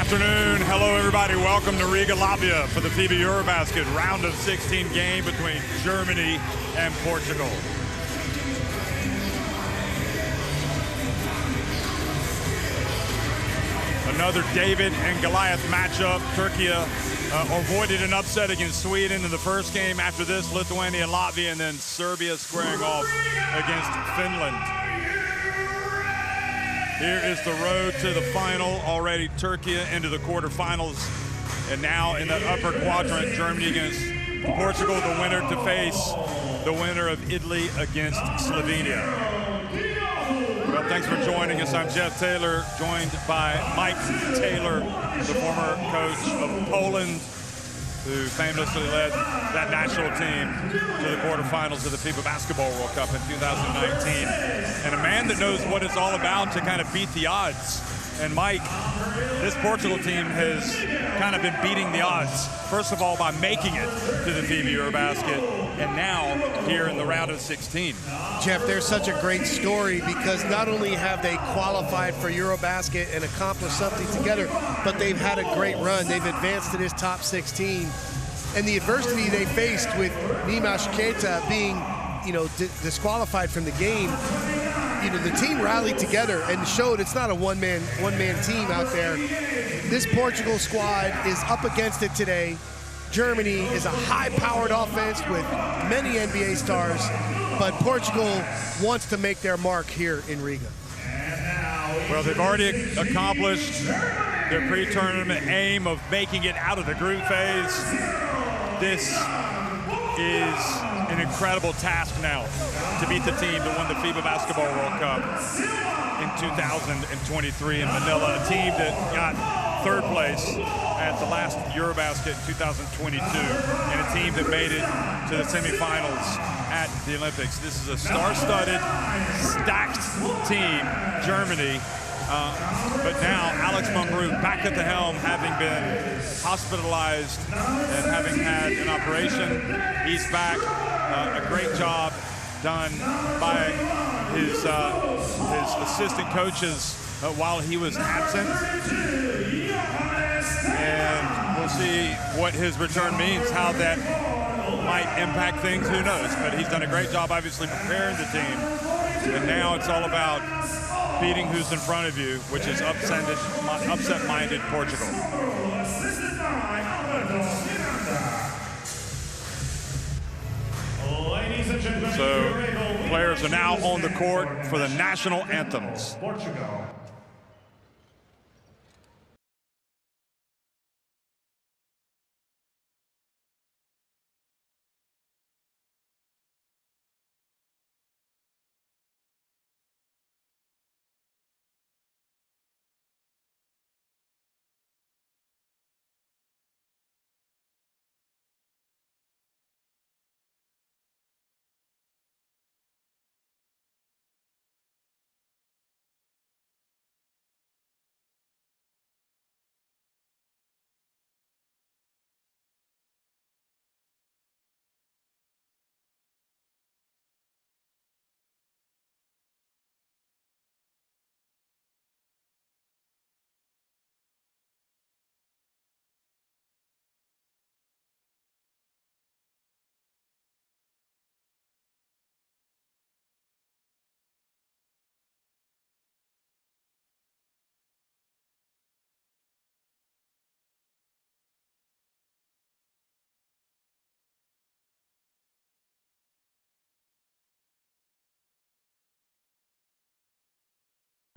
afternoon. Hello, everybody. Welcome to Riga, Latvia for the FIBA EuroBasket round of 16 game between Germany and Portugal. Another David and Goliath matchup. Turkey avoided an upset against Sweden in the first game. After this, Lithuania and Latvia, and then Serbia squaring off against Finland. Here is the road to the final. Already Turkey into the quarterfinals. And now in that upper quadrant, Germany against Portugal, the winner to face the winner of Italy against Slovenia. Well, thanks for joining us. I'm Jeff Taylor, joined by Mike Taylor, the former coach of Poland, who famously led that national team to the quarterfinals of the FIBA Basketball World Cup in 2019. And a man that knows what it's all about to kind of beat the odds. And Mike, this Portugal team has kind of been beating the odds. First of all, by making it to the FIBA EuroBasket, and now here in the round of 16. Jeff, they're such a great story because not only have they qualified for EuroBasket and accomplished something together, but they've had a great run. They've advanced to this top 16. And the adversity they faced with Nimash Keita being, disqualified from the game, the team rallied together and showed it's not a one-man team out there. This Portugal squad is up against it today. Germany is a high-powered offense with many NBA stars, but Portugal wants to make their mark here in Riga. Well, they've already accomplished their pre-tournament aim of making it out of the group phase. This is an incredible task now to beat the team that won the FIBA Basketball World Cup in 2023 in Manila, a team that got third place at the last EuroBasket in 2022, and a team that made it to the semifinals at the Olympics. This is a star-studded, stacked team, Germany. But now Alex Mumbrú back at the helm, having been hospitalized and having had an operation. He's back. A great job done by his assistant coaches while he was absent. And we'll see what his return means, how that might impact things, who knows. But he's done a great job, obviously, preparing the team. And now it's all about beating who's in front of you, which is upset-minded Portugal. So players are now on the court for the national anthems. Portugal.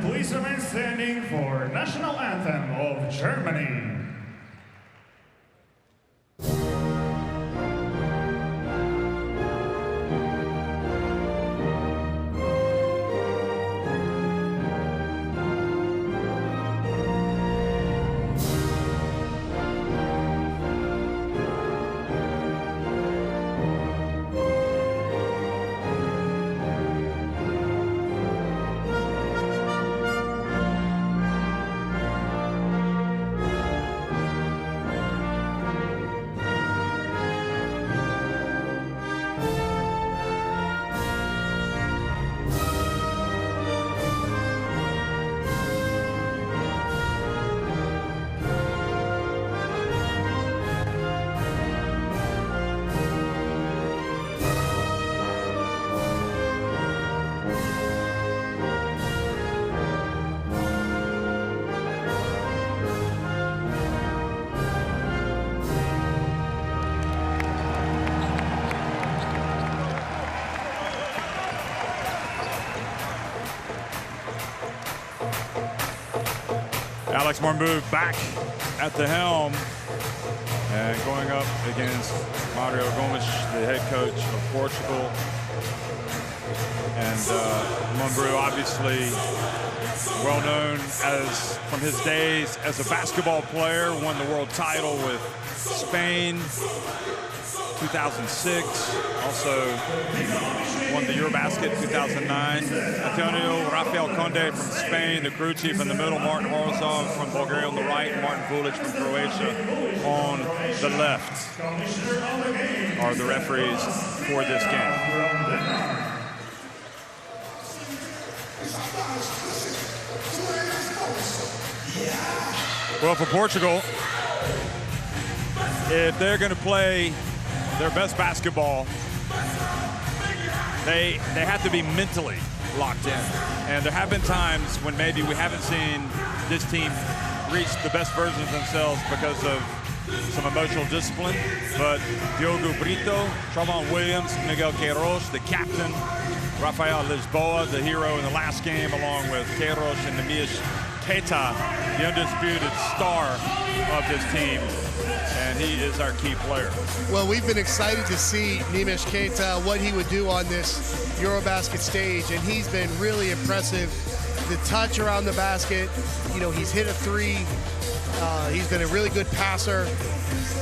Please remain standing for national anthem of Germany. Alex Mormbu back at the helm and going up against Mario Gomes, the head coach of Portugal. And Mormbu, obviously well known as from his days as a basketball player, won the world title with Spain 2006, also won the EuroBasket 2009. Antonio Rafael Conde from Spain, the crew chief in the middle, Martin Horozov from Bulgaria on the right, Martin Vulic from Croatia on the left are the referees for this game. Well, for Portugal, if they're going to play their best basketball, they have to be mentally locked in. And there have been times when maybe we haven't seen this team reach the best version of themselves because of some emotional discipline. But Diogo Brito, Travon Williams, Miguel Queiroz, the captain, Rafael Lisboa, the hero in the last game, along with Queiroz and Nemias Keita, the undisputed star of this team, and he is our key player. Well, we've been excited to see Nemias Keita, what he would do on this EuroBasket stage, and he's been really impressive. The touch around the basket, you know, he's hit a three. He's been a really good passer,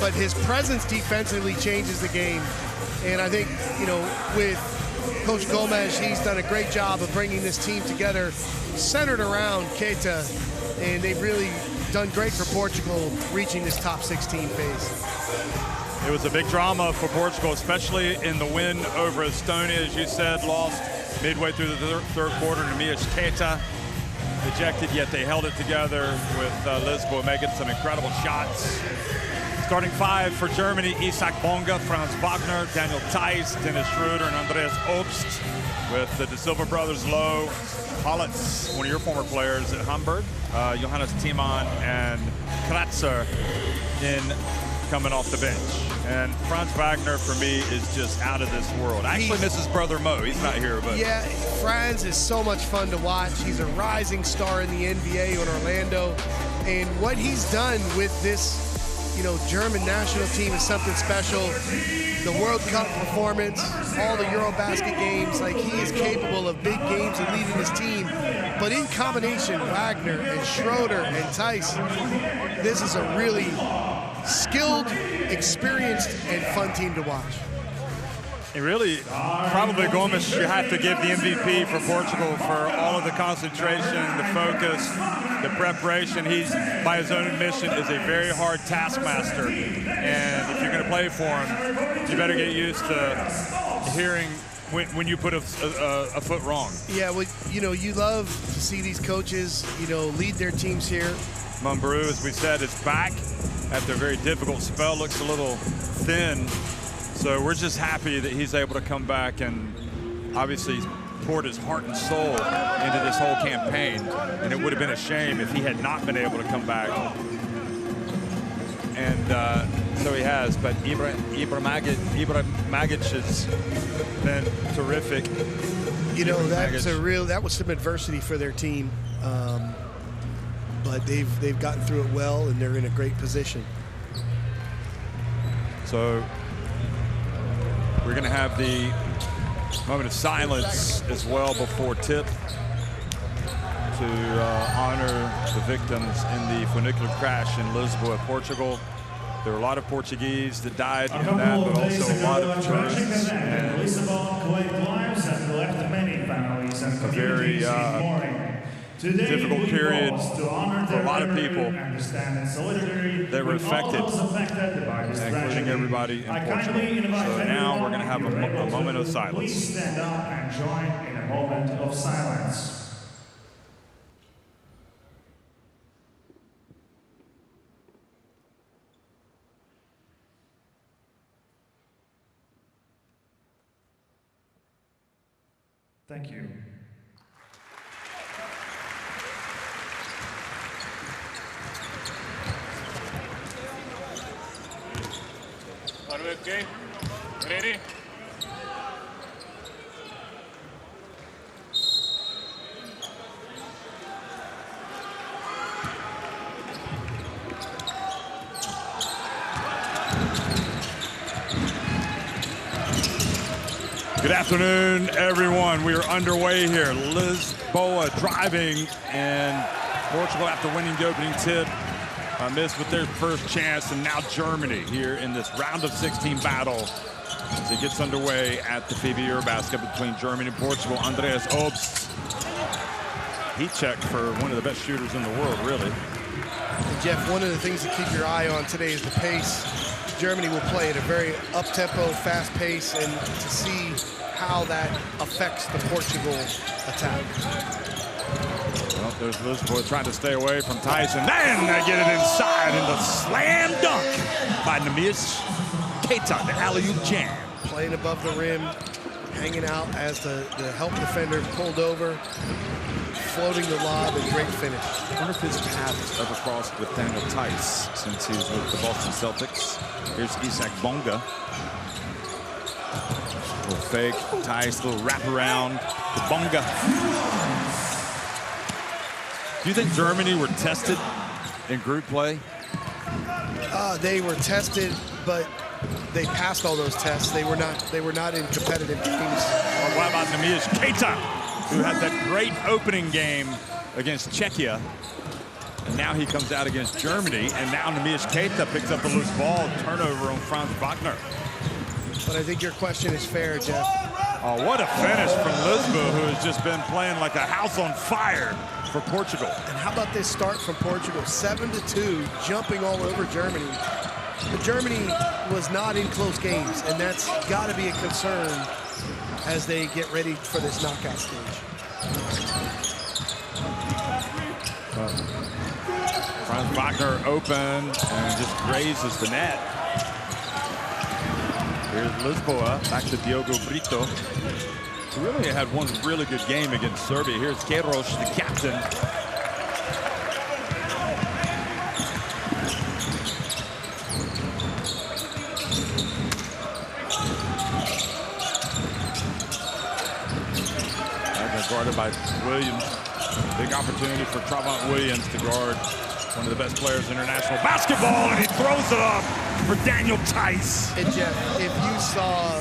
but his presence defensively changes the game. And I think, you know, with Coach Gomes, he's done a great job of bringing this team together, centered around Keita, and they've really done great for Portugal reaching this top 16 phase. It was a big drama for Portugal, especially in the win over Estonia, as you said, lost midway through the third quarter. Nemias Keita ejected, yet they held it together with Lisboa making some incredible shots. Starting five for Germany: Isaac Bonga, Franz Wagner, Daniel Theiss, Dennis Schroeder, and Andreas Obst, with the De Silva brothers, Lowe, Hollitz, one of your former players at Hamburg, Johannes Thiemann, and Kratzer coming off the bench. And Franz Wagner, for me, is just out of this world. I actually miss his brother Mo. He's not here, but yeah, Franz is so much fun to watch. He's a rising star in the NBA in Orlando, and what he's done with this, you know, German national team is something special. The World Cup performance, all the EuroBasket games, like, he is capable of big games and leading his team. But in combination, Wagner and Schroeder and Theiss, this is a really skilled, experienced, and fun team to watch. And really, probably Gomes, you have to give the MVP for Portugal for all of the concentration, the focus, the preparation. He's, by his own admission, is a very hard taskmaster. And if you're going to play for him, you better get used to hearing when you put a foot wrong. Yeah, well, you know, you love to see these coaches, you know, lead their teams here. Mormbu, as we said, is back after a very difficult spell. Looks a little thin. So we're just happy that he's able to come back, and obviously he's poured his heart and soul into this whole campaign, and it would have been a shame if he had not been able to come back. And so he has, but Ibra Magic has been terrific. You know, that was some adversity for their team, but they've gotten through it well, and they're in a great position. So we're going to have the moment of silence as well before tip to honor the victims in the funicular crash in Lisboa, Portugal. There were a lot of Portuguese that died in that, but also a lot of tourists. And a very difficult period for a lot of people that were affected, including everybody in Portugal. So now we're going to have a moment of silence. Please stand up and join in a moment of silence. Thank you. Are we okay? Ready? Good afternoon, everyone. We are underway here. Lisboa driving, and Portugal, after winning the opening tip, missed with their first chance, and now Germany here in this round of 16 battle as it gets underway at the FIBA EuroBasket between Germany and Portugal. Andreas Obst, heat check for one of the best shooters in the world, really. And Jeff, one of the things to keep your eye on today is the pace. Germany will play at a very up-tempo, fast pace, and to see how that affects the Portugal attack. Well, there's Lisboa trying to stay away from Tyson. Then they get it inside in the slam dunk by Neemias Queta, the alley-oop jam. Playing above the rim, hanging out as the help defender pulled over, floating the lob, and great finish. I wonder if his paths ever crossed with Daniel Tice since he was with the Boston Celtics. Here's Isaac Bonga. Little fake, Tice, little wraparound to Bonga. Do you think Germany were tested in group play? They were tested, but they passed all those tests. They were not in competitive games. Or what about Neemias Queta, who had that great opening game against Czechia? And now he comes out against Germany, and now Neemias Queta picks up a loose ball, turnover on Franz Wagner. But I think your question is fair, Jeff. Oh, what a finish from Lisboa, who has just been playing like a house on fire for Portugal. And how about this start from Portugal? 7-2, jumping all over Germany. But Germany was not in close games, and that's got to be a concern as they get ready for this knockout stage. Franz Wagner open and just grazes the net. Here's Lisboa, back to Diogo Brito, who really had one really good game against Serbia. Here's Queiroz, the captain. Guarded by Williams. Big opportunity for Trevon Williams to guard one of the best players in international basketball, and he throws it up for Daniel Tice. And Jeff, if you saw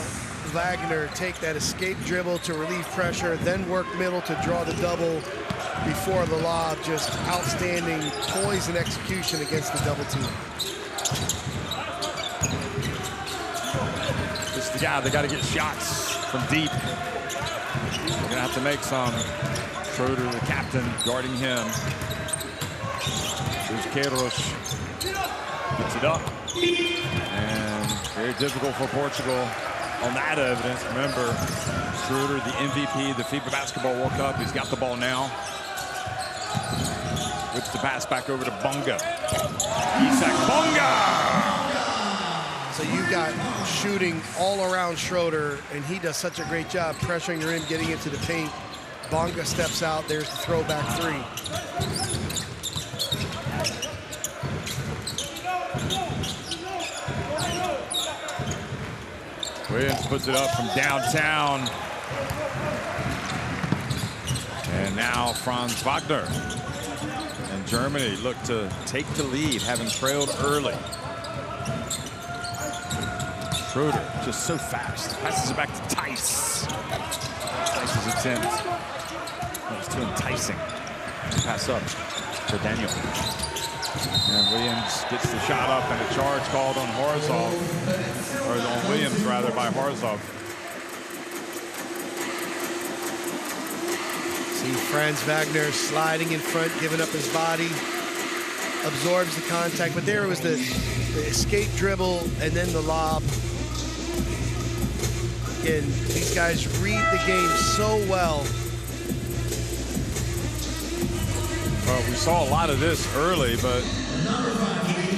Wagner take that escape dribble to relieve pressure, then work middle to draw the double before the lob, just outstanding poise and execution against the double team. This is the guy that got to get shots from deep. We're gonna have to make some. Schroeder, the captain, guarding him. Here's Queiroz. Gets it up. And very difficult for Portugal on that evidence. Remember, Schroeder, the MVP, the FIBA Basketball World Cup. He's got the ball now. Whips the pass back over to Bonga. Isaac Bonga! So you've got shooting all around Schroeder, and he does such a great job pressuring the rim, getting into the paint. Bonga steps out. There's the throwback three. Williams puts it up from downtown. And now Franz Wagner. And Germany look to take the lead, having trailed early. Schroeder, just so fast. Passes it back to Tice. Tice's attempt. That was too enticing. Pass up to Daniel. And Williams gets the shot up, and a charge called on Horzov. Or on Williams, rather, by Horzov. See Franz Wagner sliding in front, giving up his body. Absorbs the contact, but there was the escape dribble and then the lob. Again, these guys read the game so well. Well, we saw a lot of this early, but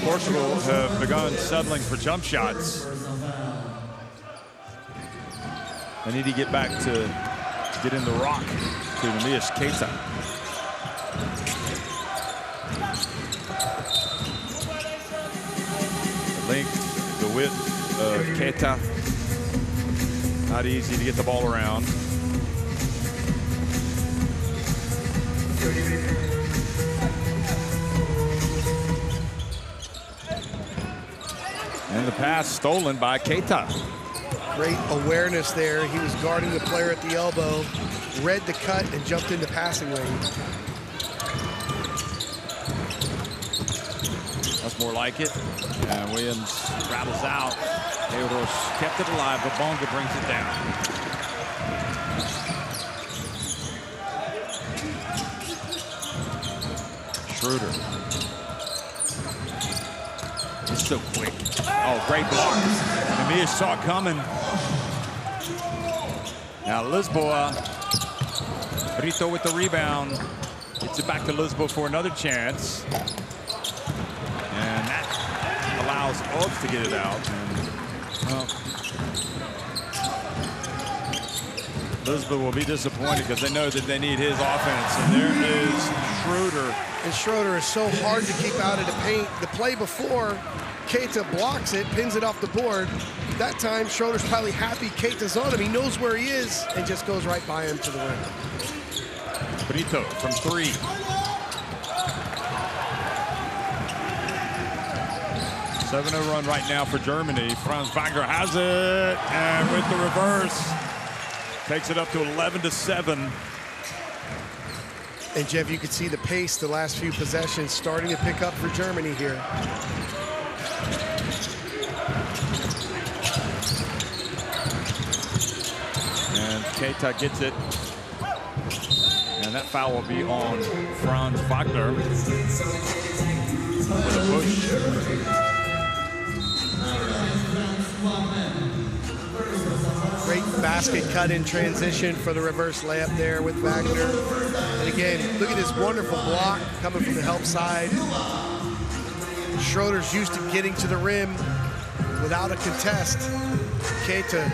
Portugal have begun settling for jump shots. They need to get back to get in the rock to Neemias Queta. The length, the width of Queta. Not easy to get the ball around. And the pass stolen by Queta. Great awareness there. He was guarding the player at the elbow, read the cut, and jumped into passing lane. That's more like it. And Williams rattles out. Euros kept it alive, but Bonga brings it down. Schroeder. He's so quick. Oh, great block. Namias saw it coming. Now Lisboa. Brito with the rebound. Gets it back to Lisboa for another chance. And that allows Oaks to get it out. And, well, Lisboa will be disappointed because they know that they need his offense. And there is Schroeder. And Schroeder is so hard to keep out of the paint. The play before, Keita blocks it, pins it off the board. That time, Schroeder's probably happy Keita's on him. He knows where he is and just goes right by him to the rim. Brito from 3. Seven-0 run right now for Germany. Franz Wagner has it, and with the reverse, takes it up to 11-7. And Jeff, you could see the pace the last few possessions starting to pick up for Germany here. And Keita gets it. And that foul will be on Franz Wagner for the push. Great basket cut in transition for the reverse layup there with Wagner. And again, look at this wonderful block coming from the help side. Schroeder's used to getting to the rim without a contest. Keita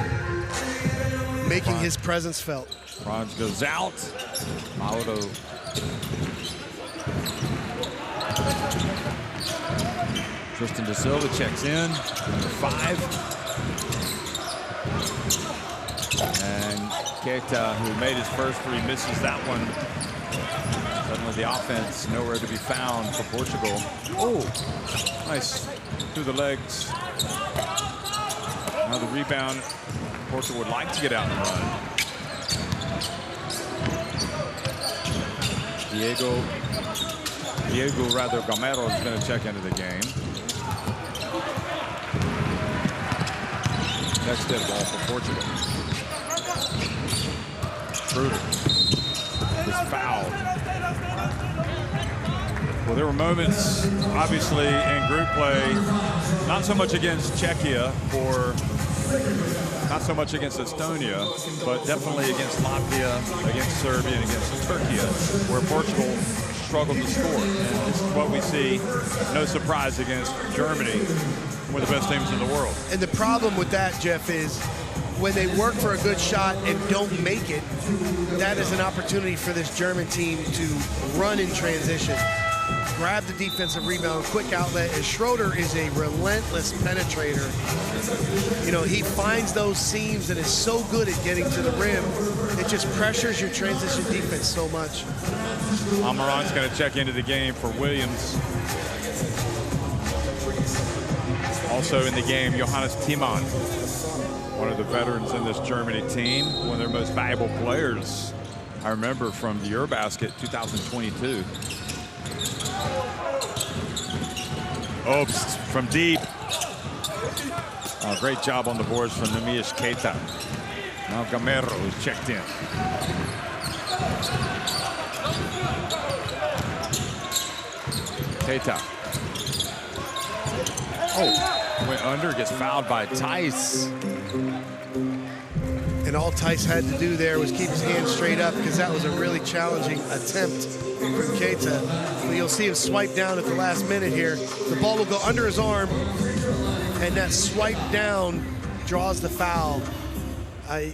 making his presence felt. Franz goes out. Mauro. Tristan Da Silva checks in. Number 5. And Keita, who made his first 3, misses that one. Suddenly the offense nowhere to be found for Portugal. Oh, nice through the legs. Now the rebound. Portugal would like to get out and run. Diego Gamero is going to check into the game. Next dead ball for Portugal. Schroeder is fouled. Well, there were moments, obviously, in group play, not so much against Czechia or not so much against Estonia, but definitely against Latvia, against Serbia, and against Turkey, where Portugal struggled to score. And this is what we see, no surprise, against Germany, one of the best teams in the world. And the problem with that, Jeff, is when they work for a good shot and don't make it, that is an opportunity for this German team to run in transition, grab the defensive rebound, quick outlet, and Schroeder is a relentless penetrator. You know, he finds those seams and is so good at getting to the rim. It just pressures your transition defense so much. Almiron's going to check into the game for Williams. Also in the game, Johannes Thiemann, one of the veterans in this Germany team, one of their most valuable players, I remember, from the EuroBasket 2022. Obst from deep. Oh, great job on the boards from Namias Keita. Now Gamero is checked in. Keita. Oh, went under, gets fouled by Tice. And all Tice had to do there was keep his hands straight up because that was a really challenging attempt from Keita. But you'll see him swipe down at the last minute here. The ball will go under his arm, and that swipe down draws the foul.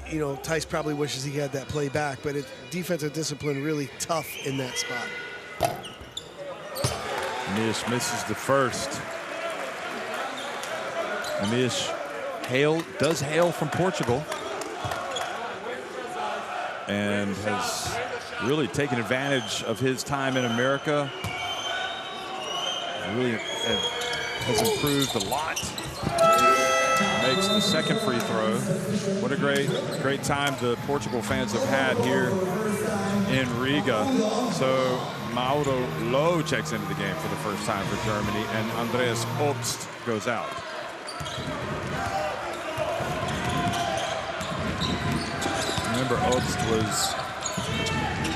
You know, Tice probably wishes he had that play back, but defensive discipline really tough in that spot. Amish misses the first. Amish does hail from Portugal and has really taken advantage of his time in America. Really has improved a lot. makes the second free throw. What a great time the Portugal fans have had here in Riga. So Mauro Low checks into the game for the first time for Germany, and Andreas Obst goes out. Remember, Obst was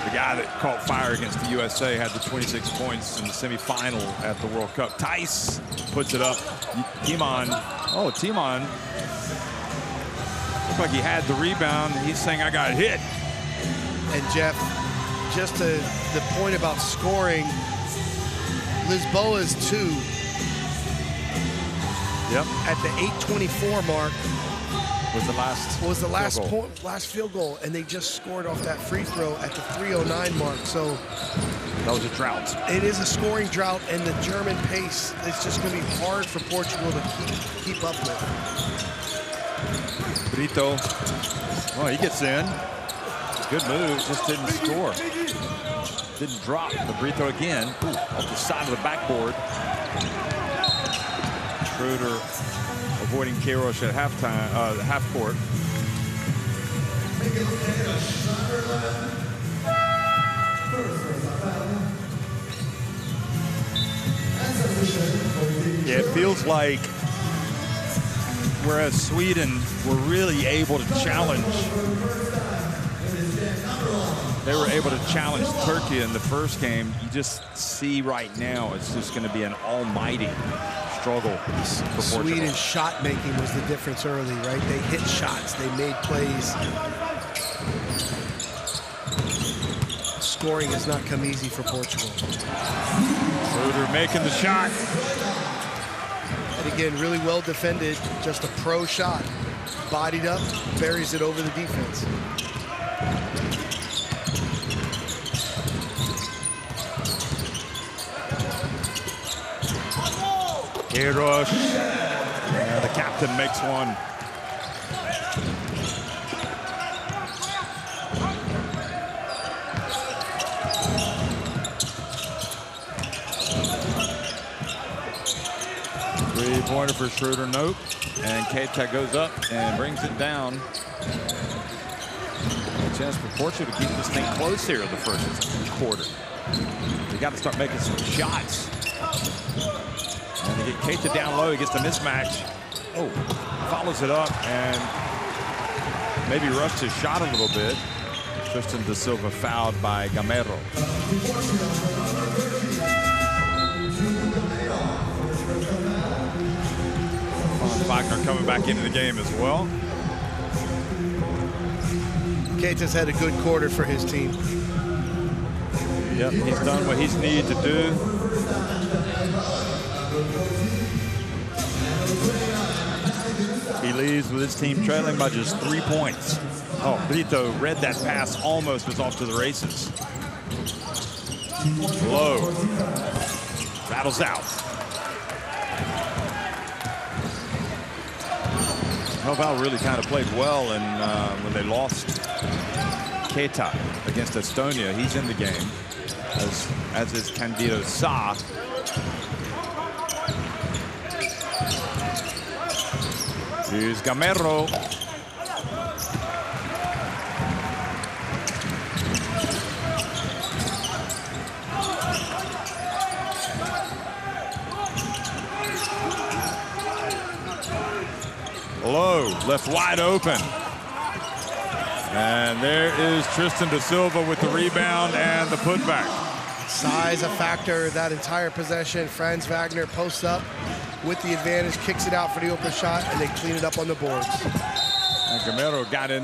the guy that caught fire against the USA, had the 26 points in the semifinal at the World Cup. Tice puts it up. Timon, looked like he had the rebound. He's saying, I got hit. And Jeff, just to the point about scoring, Lisboa's 2. Yep. At the 8:24 mark was the last last field goal, and they just scored off that free throw at the 3:09 mark. So that was a drought. It is a scoring drought, and the German pace is just going to be hard for Portugal to keep up with. Brito, well, he gets in. Good move, just didn't score. Didn't drop. But Brito again, off the side of the backboard. Schroeder avoiding Queiroz at halftime, half court. Yeah, it feels like whereas Sweden were really able to challenge, they were able to challenge Turkey in the first game. You just see right now it's just going to be an almighty struggle for Portugal. Sweden's shot making was the difference early, right? They hit shots, they made plays. Scoring has not come easy for Portugal. Schroeder making the shot. And again, really well defended, just a pro shot. Bodied up, buries it over the defense. Queiroz, and the captain makes one. Three-pointer for Schroeder, nope. And Keita goes up and brings it down. A chance for Portugal to keep this thing close here in the first quarter. They got to start making some shots. And they get Keita down low, he gets the mismatch. Oh, follows it up and maybe rushed his shot a little bit. Tristan da Silva fouled by Gamero. Wagner coming back into the game as well. Keita's had a good quarter for his team. Yep, he's done what he's needed to do. He leaves with his team trailing by just 3 points. Oh, Brito read that pass, almost was off to the races. Low. Battles out. Noval really kind of played well, and when they lost Keita against Estonia, he's in the game, as is Candido Sa. Here's Gamero. Low, left wide open. And there is Tristan da Silva with the rebound and the putback. Size a factor that entire possession. Franz Wagner posts up with the advantage, kicks it out for the open shot, and they clean it up on the boards. And Gamero got in.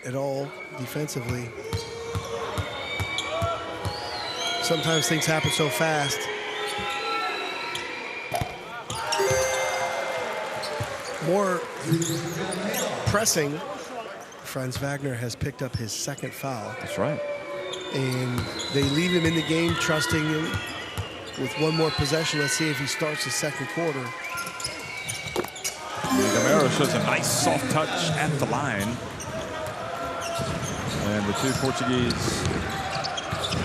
At all defensively. Sometimes things happen so fast. More pressing. Franz Wagner has picked up his second foul. That's right. And they leave him in the game, trusting him with one more possession. Let's see if he starts the second quarter. Gamero shows a nice soft touch at the line. And the two Portuguese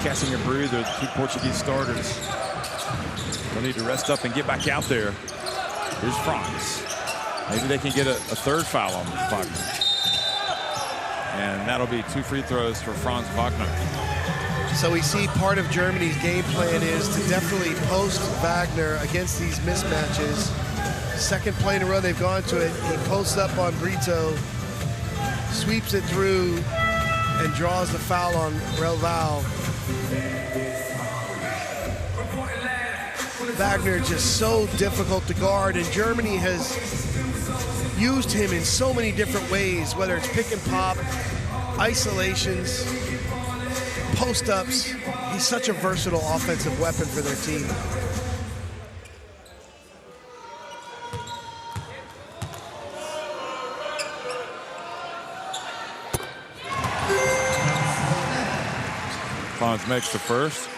catching a breather, the two Portuguese starters. They'll need to rest up and get back out there. Here's Franz. Maybe they can get a third foul on Wagner. And that'll be 2 free throws for Franz Wagner. So we see part of Germany's game plan is to definitely post Wagner against these mismatches. Second play in a row they've gone to it. He posts up on Brito, sweeps it through, and draws the foul on Relval. Wagner just so difficult to guard, and Germany has used him in so many different ways, whether it's pick and pop, isolations, post-ups. He's such a versatile offensive weapon for their team. Franz makes the first.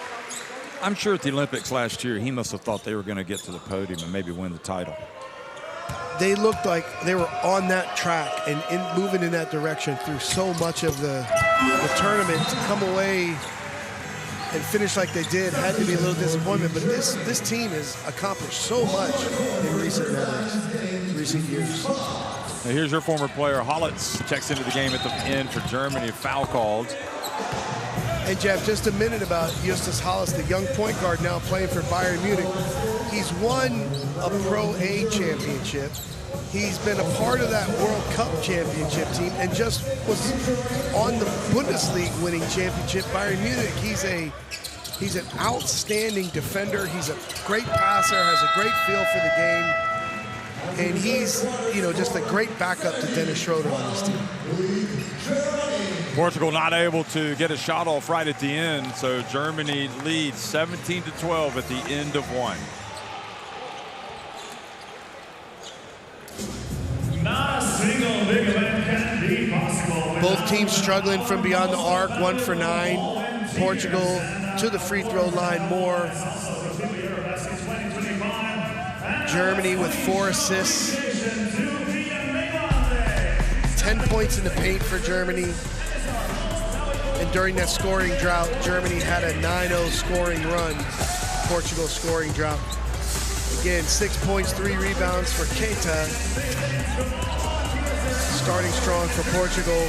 I'm sure at the Olympics last year, he must have thought they were going to get to the podium and maybe win the title. They looked like they were on that track and moving in that direction through so much of the tournament. To come away and finish like they did had to be a little disappointment, but this team has accomplished so much in recent years. Now here's your former player, Hollitz, checks into the game at the end for Germany, foul called. And Jeff, just a minute about Justus Hollitz, the young point guard now playing for Bayern Munich. He's won a Pro A championship. He's been a part of that World Cup championship team and just was on the Bundesliga winning championship Bayern Munich. He's an outstanding defender. He's a great passer, has a great feel for the game. And he's, just a great backup to Dennis Schroeder on this team. Portugal not able to get a shot off right at the end, so Germany leads 17-12 at the end of one. Not a single big event can be possible. Both teams struggling from beyond the arc, 1 for 9. Portugal to the free throw line more. Germany with 4 assists. 10 points in the paint for Germany. And during that scoring drought, Germany had a 9-0 scoring run. Portugal scoring drought. Again, 6 points, 3 rebounds for Keita. Starting strong for Portugal.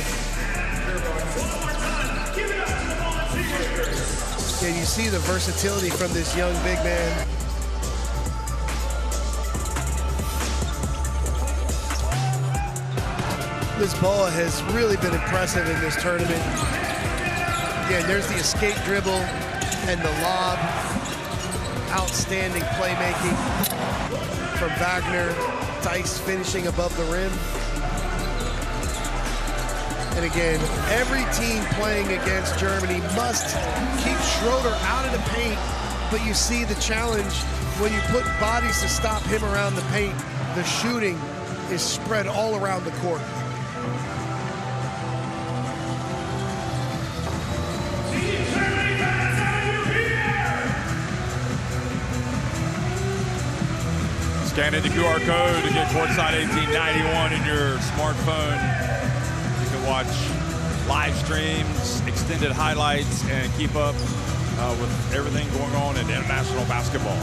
And you see the versatility from this young big man. Lisboa has really been impressive in this tournament. Again, there's the escape dribble and the lob. Outstanding playmaking from Wagner. Dice finishing above the rim. And again, every team playing against Germany must keep Schroeder out of the paint, but you see the challenge when you put bodies to stop him around the paint. The shooting is spread all around the court. Scanning the QR code to get Courtside 1891 in your smartphone. You can watch live streams, extended highlights, and keep up with everything going on in international basketball.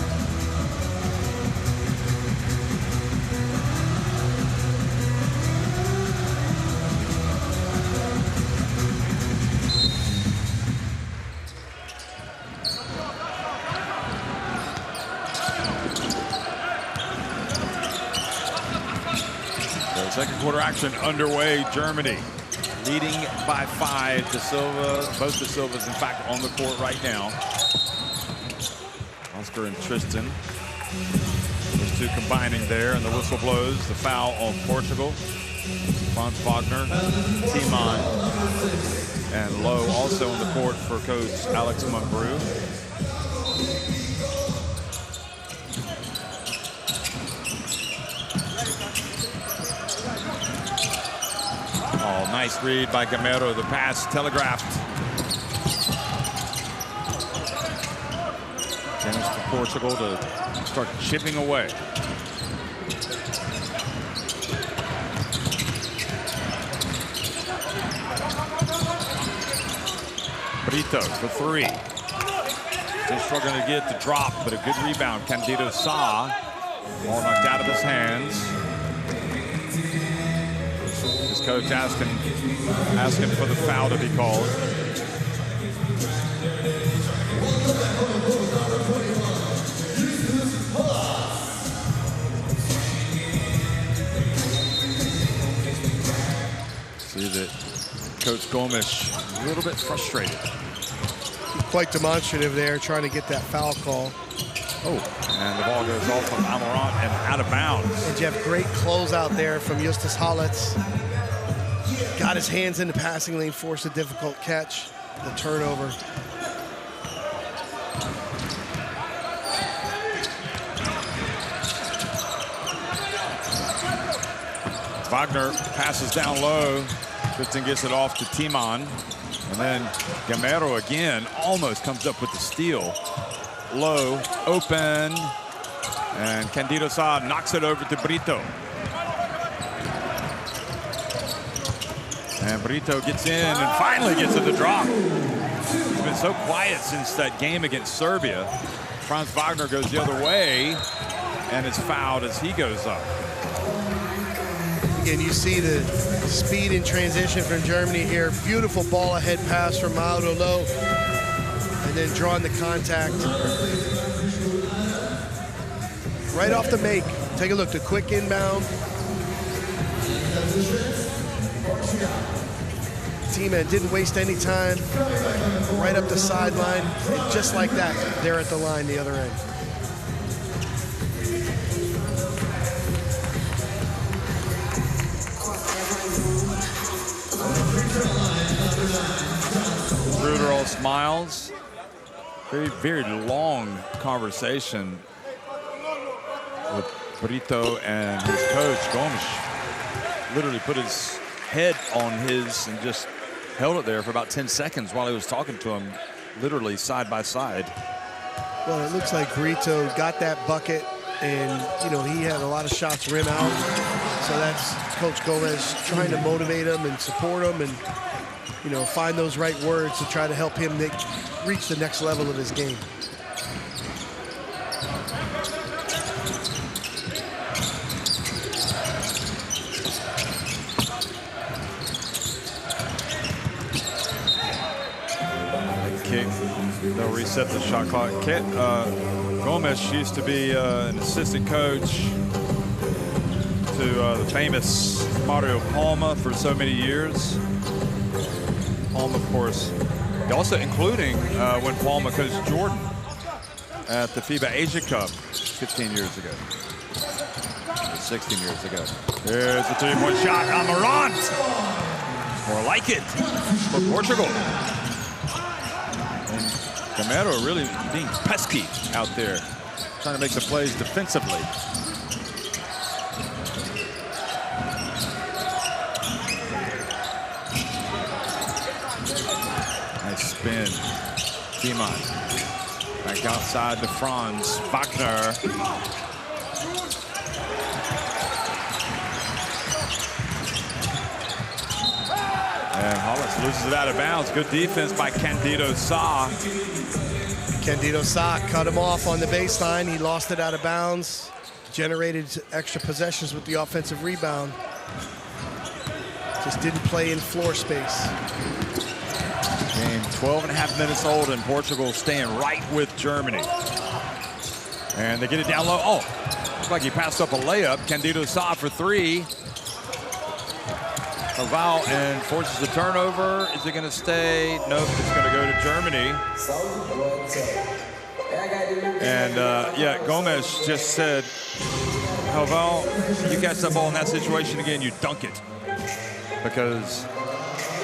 Second quarter action underway. Germany leading by 5. De Silva, both De Silvas, in fact, on the court right now. Oscar and Tristan. Those two combining there, and the whistle blows. The foul on Portugal. Franz Wagner, Timon, and Lowe also on the court for Coach Alex Mumbrou. Nice read by Gamero. The pass telegraphed. Chance for Portugal to start chipping away. Brito for three. Still struggling to get the drop, but a good rebound. Candido Sa. Ball knocked out of his hands. His coach asking for the foul to be called. See that Coach Gomes a little bit frustrated. Quite demonstrative there, trying to get that foul call. Oh, and the ball goes off from Amarant and out of bounds. And Jeff, great closeout there from Justus Halitz. Got his hands in the passing lane, forced a difficult catch, the turnover. Wagner passes down low. Tristan gets it off to Timon. And then Gamero again almost comes up with the steal. Low, open, and Candido Sa knocks it over to Brito. And Brito gets in and finally gets it to drop. He's been so quiet since that game against Serbia. Franz Wagner goes the other way and is fouled as he goes up. Again, you see the speed in transition from Germany here. Beautiful ball ahead pass from Mauro Low. And then drawing the contact. Right off the make. Take a look, the quick inbound. Teammate didn't waste any time. Right up the sideline. And just like that, they're at the line the other end. Ruder all smiles. Very, very long conversation with Brito and his coach, Gomes. Literally put his head on his and just held it there for about 10 seconds while he was talking to him, literally side by side. Well, it looks like Brito got that bucket, and, you know, he had a lot of shots rim out. So that's Coach Gomez trying to motivate him and support him and, you know, find those right words to try to help him reach the next level of his game. Kick. They'll reset the shot clock. Gomes used to be an assistant coach to the famous Mario Palma for so many years. Palma, of course, also including when Palma coached Jordan at the FIBA Asia Cup 15 years ago, 16 years ago. There's a three-point shot. Amarant, more like it for Portugal. And Gamero really being pesky out there, trying to make the plays defensively. Spin. Timon. Back outside to Franz Wagner. And Hollis loses it out of bounds. Good defense by Candido Sa. Candido Sa cut him off on the baseline. He lost it out of bounds. Generated extra possessions with the offensive rebound. Just didn't play in floor space. Game 12.5 minutes old, and Portugal staying right with Germany. And they get it down low. Oh, looks like he passed up a layup. Candido Sa for three. Foul and forces the turnover. Is it going to stay? Nope, it's going to go to Germany. And yeah, Gomes just said, Haval, you catch that ball in that situation again, you dunk it. Because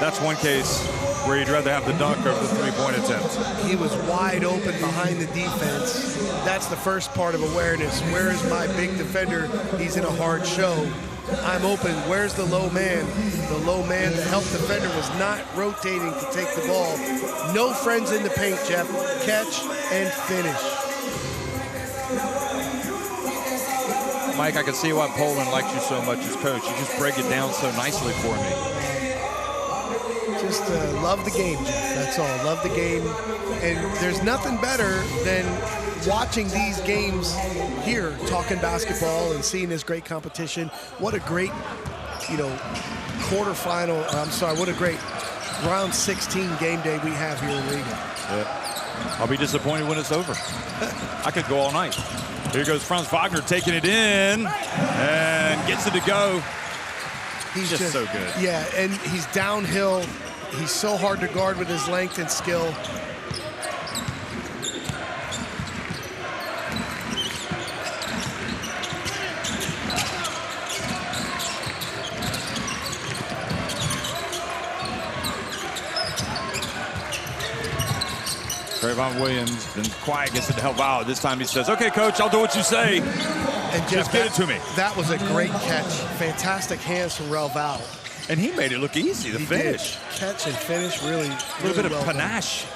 that's one case where you'd rather have the dunk over the three-point attempt. He was wide open behind the defense. That's the first part of awareness. Where is my big defender? He's in a hard show. I'm open. Where's the low man? The low man, the help defender, was not rotating to take the ball. No friends in the paint, Jeff. Catch and finish. Mike, I can see why Poland likes you so much as coach. You just break it down so nicely for me. Just love the game, Jeff. That's all. Love the game. And there's nothing better than watching these games here, talking basketball and seeing this great competition. What a great, quarterfinal. I'm sorry, what a great round 16 game day we have here in Riga. Yeah. I'll be disappointed when it's over. I could go all night. Here goes Franz Wagner taking it in and gets it to go. He's just so good. Yeah, and he's downhill. He's so hard to guard with his length and skill. Trayvon Williams, been quiet, gets it to help out. This time he says, okay, coach, I'll do what you say. And Jeff, just get it to me. That was a great catch. Fantastic hands from Relval. And he made it look easy, the finish. Did. Catch and finish, really, a little bit of panache.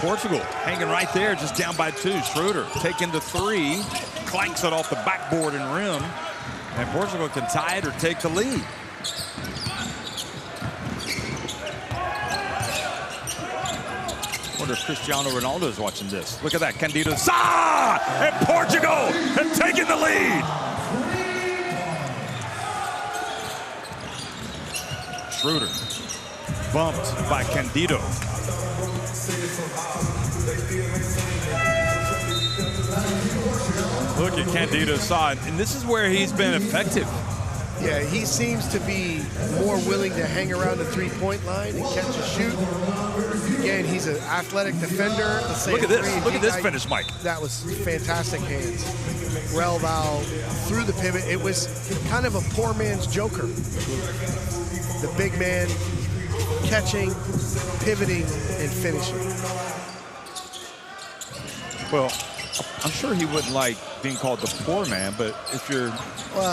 Portugal hanging right there, just down by 2. Schroeder taking the 3, clanks it off the backboard and rim. And Portugal can tie it or take the lead. I wonder if Cristiano Ronaldo is watching this. Look at that, Candido. And Portugal have taken the lead. Schroeder bumped by Candido. Look at Candido's side, and this is where he's been effective. Yeah, he seems to be more willing to hang around the three-point line and catch and shoot. Again, he's an athletic defender. Look at this. Look at this finish, Mike. That was fantastic hands. Relval through the pivot. It was kind of a poor man's Joker. The big man catching, pivoting, and finishing. Well, I'm sure he wouldn't like being called the poor man, but if you're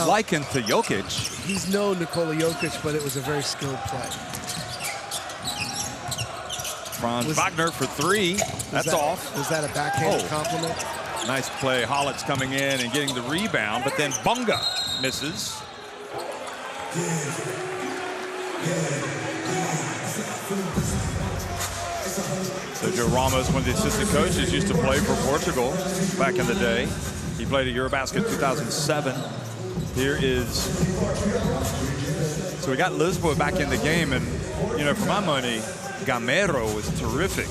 likened to Jokic. He's no Nikola Jokic, but it was a very skilled play. Franz Wagner for 3. That's off. Was that a backhanded compliment? Nice play. Hollitt's coming in and getting the rebound, but then Bunga misses. Sergio Ramos, one of the assistant coaches, used to play for Portugal back in the day. He played at EuroBasket 2007. Here is, so we got Lisboa back in the game, and for my money, Gamero was terrific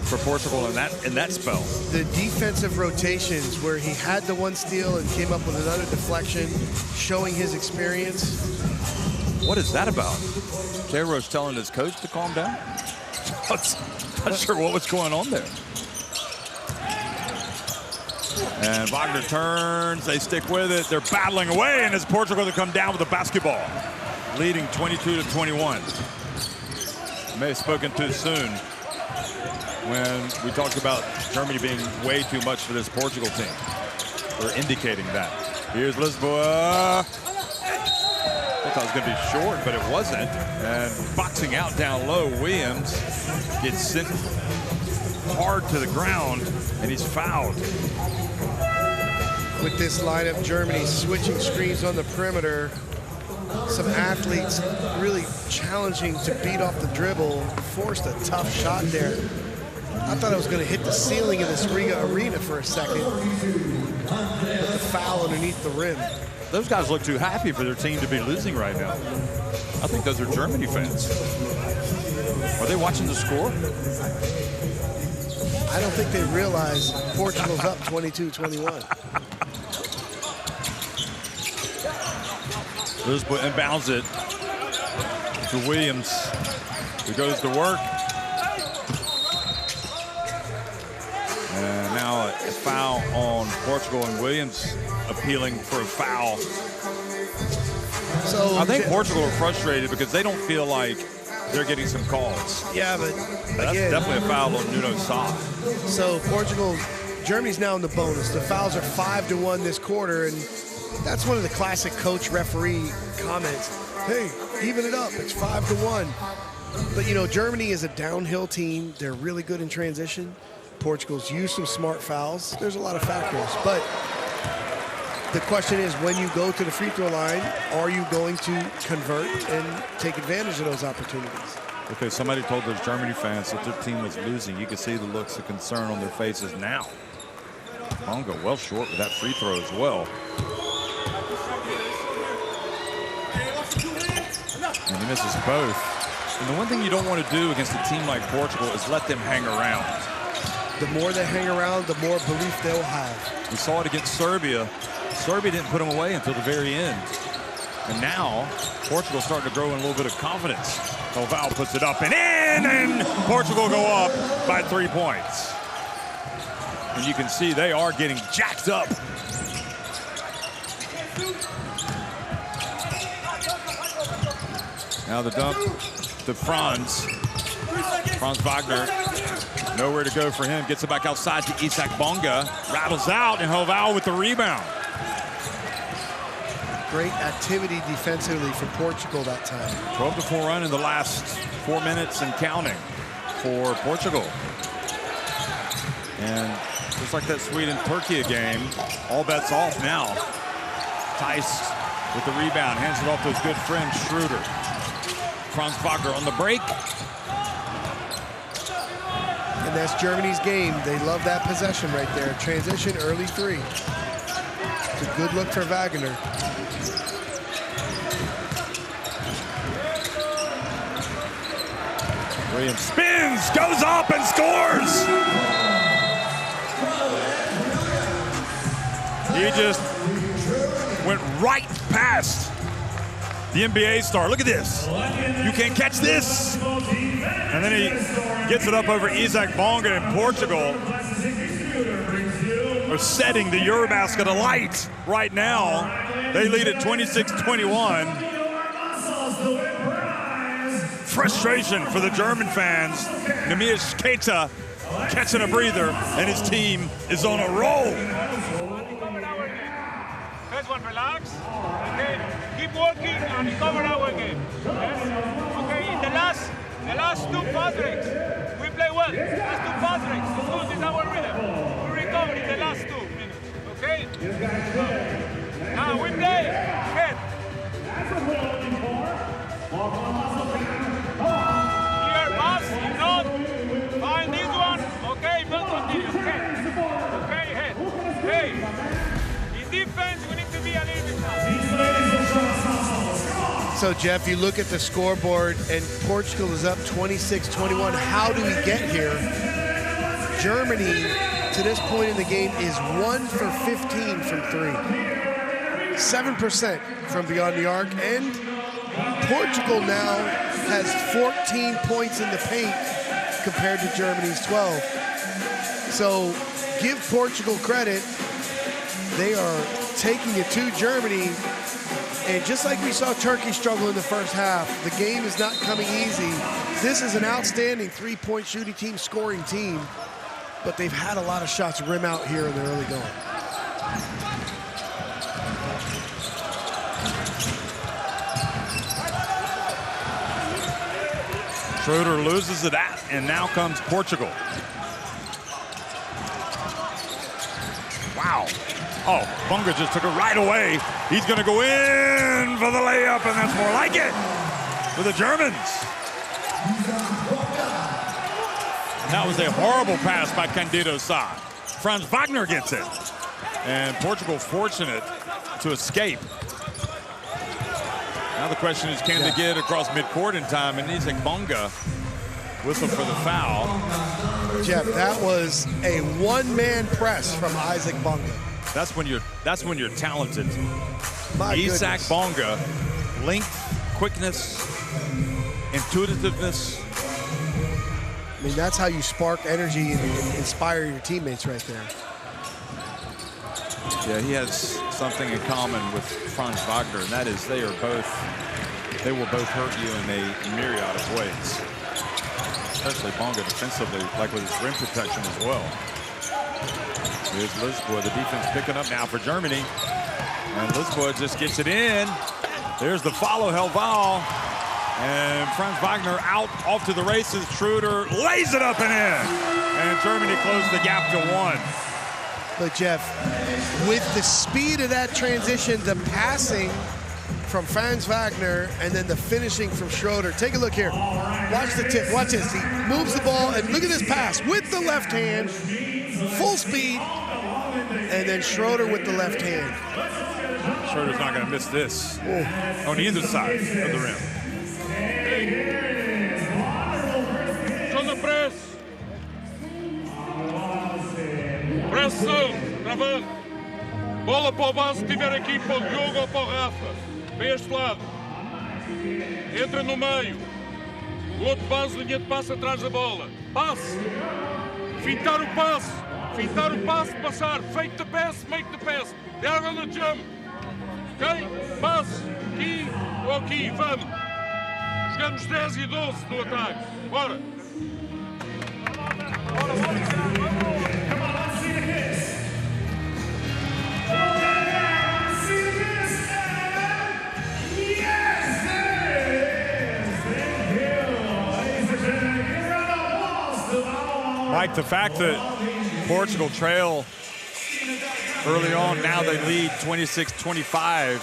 for Portugal in that spell. The defensive rotations where he had the one steal and came up with another deflection, showing his experience. What is that about? Queiroz telling his coach to calm down? Not sure what was going on there. And Wagner turns, they stick with it. They're battling away, and it's Portugal to come down with the basketball, leading 22-21. May have spoken too soon when we talked about Germany being way too much for this Portugal team. We're indicating that. Here's Lisboa. I thought it was going to be short, but it wasn't. And boxing out down low, Williams gets sent hard to the ground, and he's fouled. With this lineup, Germany switching screens on the perimeter. Some athletes really challenging to beat off the dribble. Forced a tough shot there. I thought I was going to hit the ceiling of this Riga arena for a second. With the foul underneath the rim. Those guys look too happy for their team to be losing right now. I think those are Germany fans. Are they watching the score? I don't think they realize Portugal's up 22-21. Lisboa inbounds it to Williams, who goes to work. And now a foul on Portugal, and Williams appealing for a foul. So I think Portugal are frustrated because they don't feel like they're getting some calls. Yeah, but that's again, definitely a foul on Nuno Sá. So Portugal Germany's now in the bonus. The fouls are 5-1 this quarter, and that's one of the classic coach-referee comments. Hey, even it up. It's 5-1. But, you know, Germany is a downhill team. They're really good in transition. Portugal's used some smart fouls. There's a lot of factors. But the question is, when you go to the free throw line, are you going to convert and take advantage of those opportunities? Okay, somebody told those Germany fans that their team was losing. You can see the looks of concern on their faces now. Bonga well short with that free throw as well. And he misses both. And the one thing you don't want to do against a team like Portugal is let them hang around. The more they hang around, the more belief they'll have. We saw it against Serbia. Serbia didn't put them away until the very end. And now, Portugal's starting to grow in a little bit of confidence. Val puts it up and in, and Portugal go up by 3 points. And you can see they are getting jacked up. Now the dump to Franz. Franz Wagner, nowhere to go for him. Gets it back outside to Isaac Bonga. Rattles out, and Val with the rebound. Great activity defensively for Portugal that time. 12-4 run in the last 4 minutes and counting for Portugal. And just like that Sweden-Turkey game, all bets off now. Tice with the rebound, hands it off to his good friend Schroeder. Franz Wagner on the break. And that's Germany's game. They love that possession right there. Transition, early three. It's a good look for Wagner. Williams spins, goes up and scores. He just went right past the NBA star. Look at this. You can't catch this. And then he gets it up over Isaac Bonga in Portugal. Are setting the EuroBasket alight right now. They lead at 26-21. Frustration for the German fans. Nemias Keita catching a breather, and his team is on a roll. First one, relax. Okay, keep working and recover our game. Yes? Okay, in the last two fast breaks, we play well. Last two fast breaks, this is our rhythm. We recover in the last 2 minutes. Okay. Now we play head. Here, pass. If not, find this one. Okay, if not, continue. Head. Okay, head. Hey. In defense, we need to be a little bit fast. So, Jeff, you look at the scoreboard, and Portugal is up 26-21. How do we get here? Germany, to this point in the game, is 1 for 15 from 3. 7% from beyond the arc, and Portugal now has 14 points in the paint compared to Germany's 12. So give Portugal credit. They are taking it to Germany. And just like we saw Turkey struggle in the first half, the game is not coming easy. This is an outstanding three-point shooting team, scoring team, but they've had a lot of shots rim out here in the early going. Schroeder loses it at, and now comes Portugal. Wow. Oh, Bonga just took it right away. He's going to go in for the layup, and that's more like it for the Germans. That was a horrible pass by Candido Sá. Franz Wagner gets it. And Portugal fortunate to escape. Now the question is, can they get across midcourt in time? And Isaac Bonga whistle for the foul. Jeff, that was a one-man press from Isaac Bonga. That's when you're talented. My Isaac goodness. Bonga, length, quickness, intuitiveness. I mean, that's how you spark energy and inspire your teammates right there. Yeah, he has something in common with Franz Wagner, and that is they will both hurt you in a myriad of ways. Especially Bonga defensively, like with his rim protection as well. Here's Lisboa, the defense picking up now for Germany. And Lisboa just gets it in. There's the follow, Helval. And Franz Wagner out off to the races. Schroeder lays it up and in. And Germany closed the gap to 1. But Jeff, with the speed of that transition, the passing from Franz Wagner and then the finishing from Schroeder. Take a look here. Watch the tip. Watch this. He moves the ball and look at this pass with the left hand. Full speed. And then Schroeder with the left hand. Schroeder's not going to miss this on either side of the rim. On the press. Pressão, travando. Bola para o base, se tiver aqui para o Diogo ou para o Rafa. Para este lado. Entra no meio. O outro base, linha de passe atrás da bola. Passe. Fintar o passe. Fintar o passe, passar. Fake the pass, make the pass. Down on the jump. Ok? Passe. Aqui ou aqui. Vamos. Jogamos 10 e 12 no ataque. Bora. Mike, the fact that Portugal trail early on, now they lead 26-25,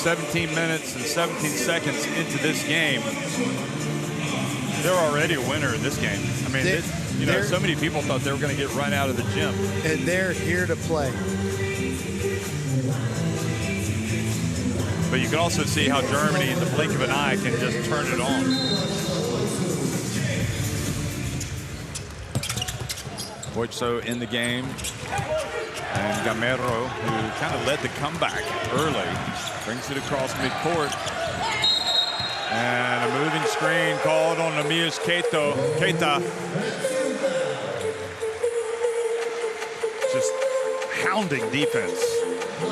17 minutes and 17 seconds into this game. They're already a winner in this game. I mean, so many people thought they were going to get run out of the gym. And they're here to play. But you can also see how Germany, in the blink of an eye, can just turn it on. Boitso in the game. And Gamero, who kind of led the comeback early, brings it across midcourt. And a moving screen called on Namias Keita. Just hounding defense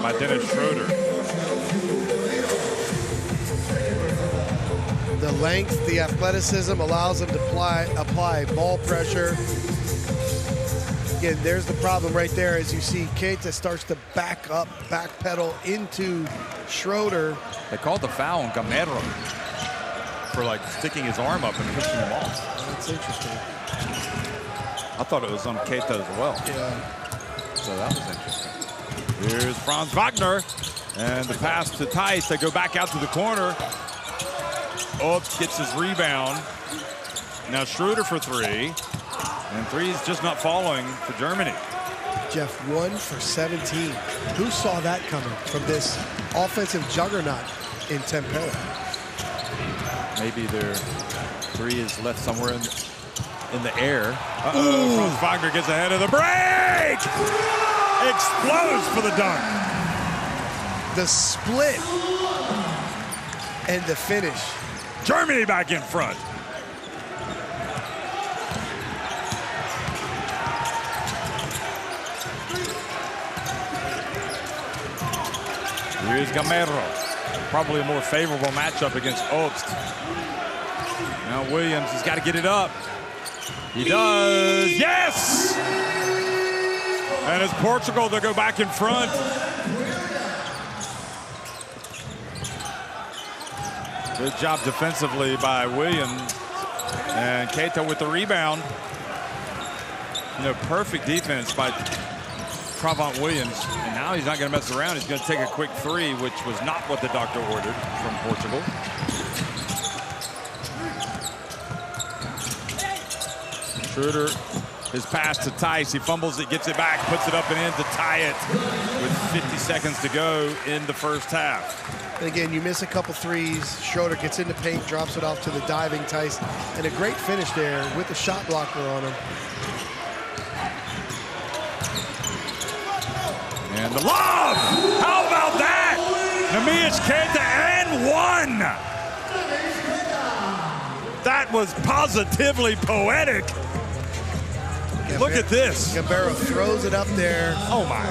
by Dennis Schroeder. The length, the athleticism allows them to apply ball pressure. Again, there's the problem right there as you see Keita starts to backpedal into Schroeder. They called the foul on Gamero for like sticking his arm up and pushing him off. That's interesting. I thought it was on Keita as well. Yeah. So that was interesting. Here's Franz Wagner and the pass to Theis. They go back out to the corner. Obst gets his rebound. Now Schroeder for three. And three is just not falling for Germany. Jeff, 1 for 17. Who saw that coming from this offensive juggernaut in Tampere? Maybe their three is left somewhere in the air. Franz Wagner gets ahead of the break! Explodes for the dunk. The split and the finish. Germany back in front. Here's Gamero. Probably a more favorable matchup against Obst. Now Williams has got to get it up. He does. Yes! And it's Portugal that go back in front. Good job defensively by Williams. And Keita with the rebound. Perfect defense by Travon Williams. And now he's not going to mess around. He's going to take a quick three, which was not what the doctor ordered from Portugal. Schroeder, his pass to Theis. He fumbles it, gets it back, puts it up and in to tie it with 50 seconds to go in the first half. And again, you miss a couple threes. Schroeder gets into paint, drops it off to the diving Theis. And a great finish there with the shot blocker on him. And the lob! How about that? Namias Keita and one! That was positively poetic. Look at this. Gamero throws it up there. Oh my.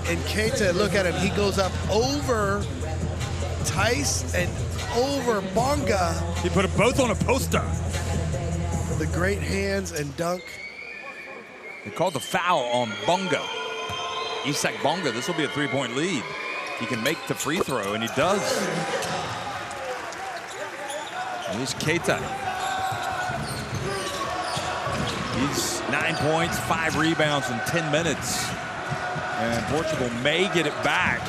And Keita, look at him. He goes up over Theis and over Bonga. He put them both on a poster. The great hands and dunk. They called the foul on Bonga. Isak Bonga, this will be a 3-point lead. He can make the free throw, and he does. Here's Keita. He's 9 points, 5 rebounds in 10 minutes. And Portugal may get it back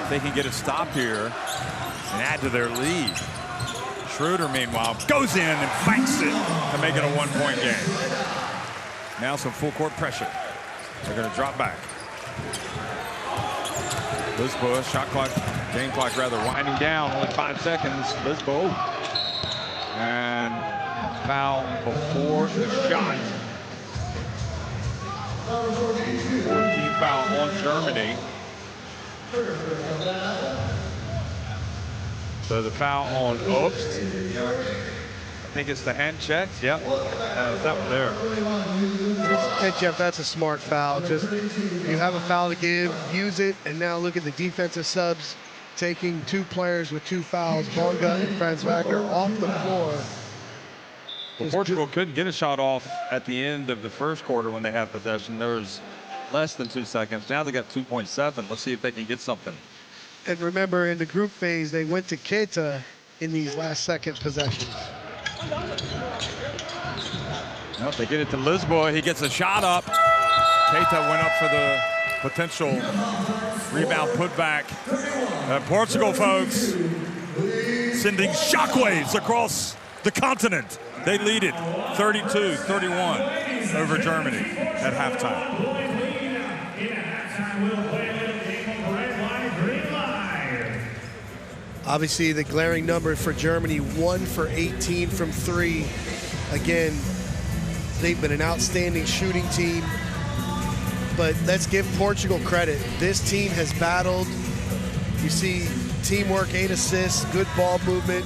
if they can get a stop here and add to their lead. Schroeder, meanwhile, goes in and banks it to make it a 1-point game. Now some full court pressure. They're going to drop back. Lisboa, shot clock, game clock rather, winding down, only 5 seconds. Lisboa. And foul before the shot. 14th foul on Germany. So the foul on Obst. I think it's the hand check. Yep. That one there. Hey, Jeff, that's a smart foul. Just you have a foul to give, use it, and now look at the defensive subs taking 2 players with 2 fouls, Bonga and Franz Wagner, off the floor. Well, Portugal couldn't get a shot off at the end of the first quarter when they had possession. There was less than 2 seconds. Now they got 2.7. Let's see if they can get something. And remember, in the group phase, they went to Keita in these last second possessions. Well, if they get it to Lisboa, he gets a shot up. Keita went up for the potential rebound putback. Portugal, folks, sending shockwaves across the continent. They lead it 32-31 over Germany at halftime. Obviously, the glaring number for Germany, 1 for 18 from 3. Again, they've been an outstanding shooting team. But let's give Portugal credit. This team has battled. You see teamwork, 8 assists, good ball movement.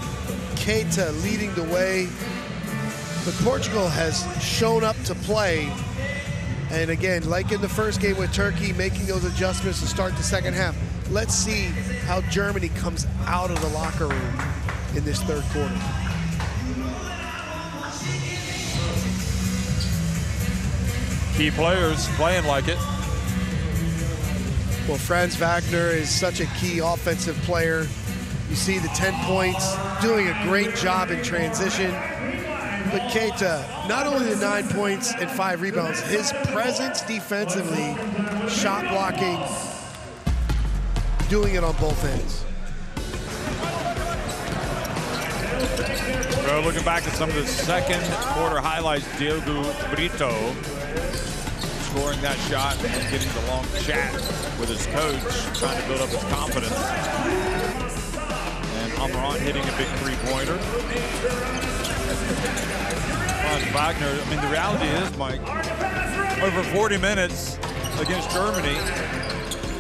Keita leading the way. But Portugal has shown up to play. And again, like in the first game with Turkey, making those adjustments to start the second half. Let's see how Germany comes out of the locker room in this third quarter. Key players playing like it. Well, Franz Wagner is such a key offensive player. You see the 10 points, doing a great job in transition. But Keita, not only the 9 points and 5 rebounds, his presence defensively, shot blocking, doing it on both ends. Well, looking back at some of the second quarter highlights, Diogo Brito scoring that shot and getting the long chat with his coach, trying to build up his confidence. And Amarant hitting a big 3-pointer. Wagner, I mean, the reality is, Mike, over 40 minutes against Germany,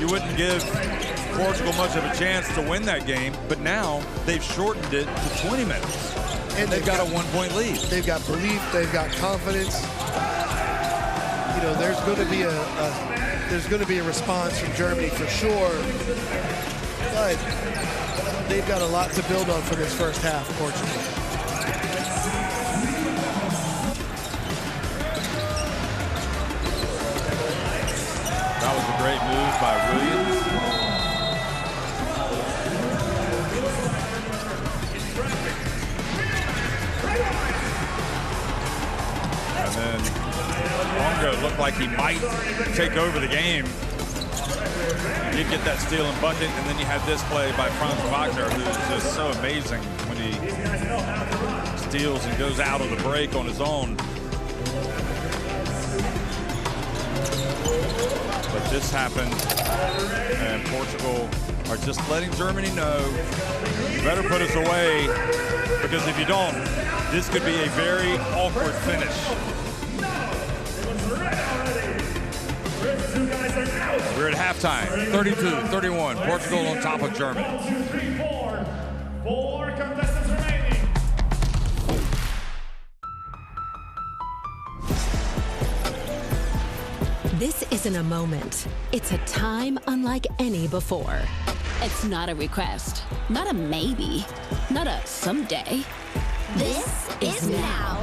you wouldn't give Portugal much of a chance to win that game, but now they've shortened it to 20 minutes. And they've got a 1-point lead. They've got belief, they've got confidence. You know, there's going to be a response from Germany for sure, but they've got a lot to build on for this first half, Portugal. That was a great move by Williams. And then Bonga looked like he might take over the game. He did get that steal and bucket, and then you had this play by Franz Wagner, who's just so amazing when he steals and goes out of the break on his own. But this happened, and Portugal are just letting Germany know, you better put us away, because if you don't, this could be a very awkward finish. We're at halftime, 32-31, Portugal on top of Germany. 4 contestants remaining. This isn't a moment. It's a time unlike any before. It's not a request, not a maybe, not a someday. This is now.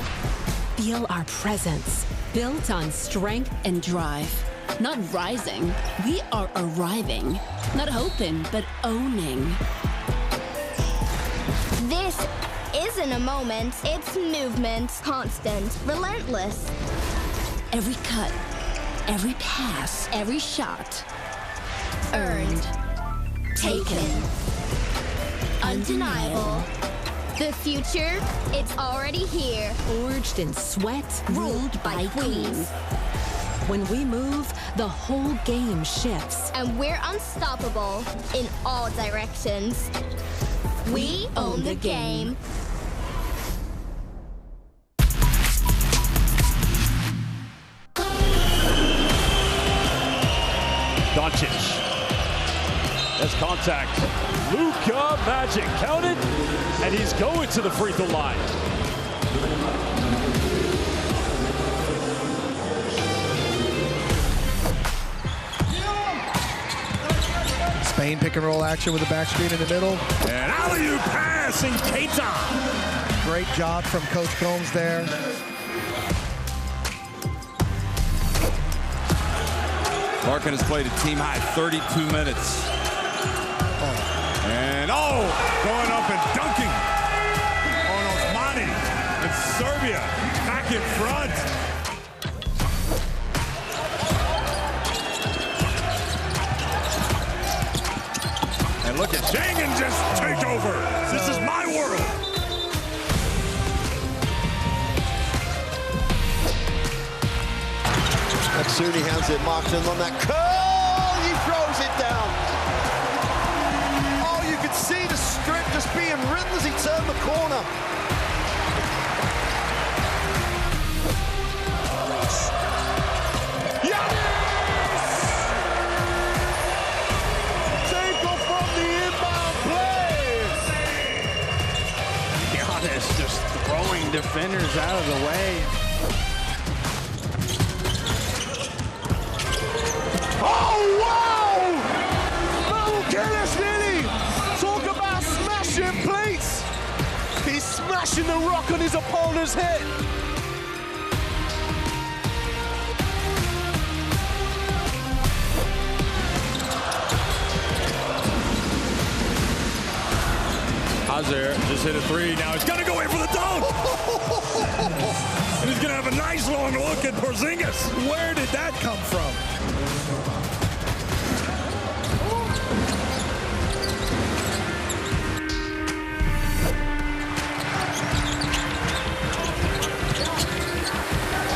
Feel our presence. built on strength and drive. Not rising, we are arriving. Not hoping, but owning. This isn't a moment, it's movement. Constant, relentless. Every cut, every pass, every shot. Earned. Taken. Undeniable. The future, it's already here. forged in sweat, Ruled by queens. When we move, the whole game shifts. And we're unstoppable in all directions. We own the game. Doncic. Has contact. Luka Magic counted, and he's going to the free throw line. Spain pick and roll action with the back screen in the middle. And alley-oop pass in Keita. Great job from Coach Combs there. Larkin has played a team-high 32 minutes. And going up and dunking on Osmani. It's Serbia back in front. And look at Schengen just take over. This is my world. Matsuni has it marked in on that curl. He throws it down. Oh, you could see the strip just being written as he turned the corner. Just throwing defenders out of the way. Oh, wow! Really talk about smashing plates. He's smashing the rock on his opponent's head. Hazer just hit a three. Now he's got to go in for the dunk. And he's going to have a nice long look at Porzingis. Where did that come from?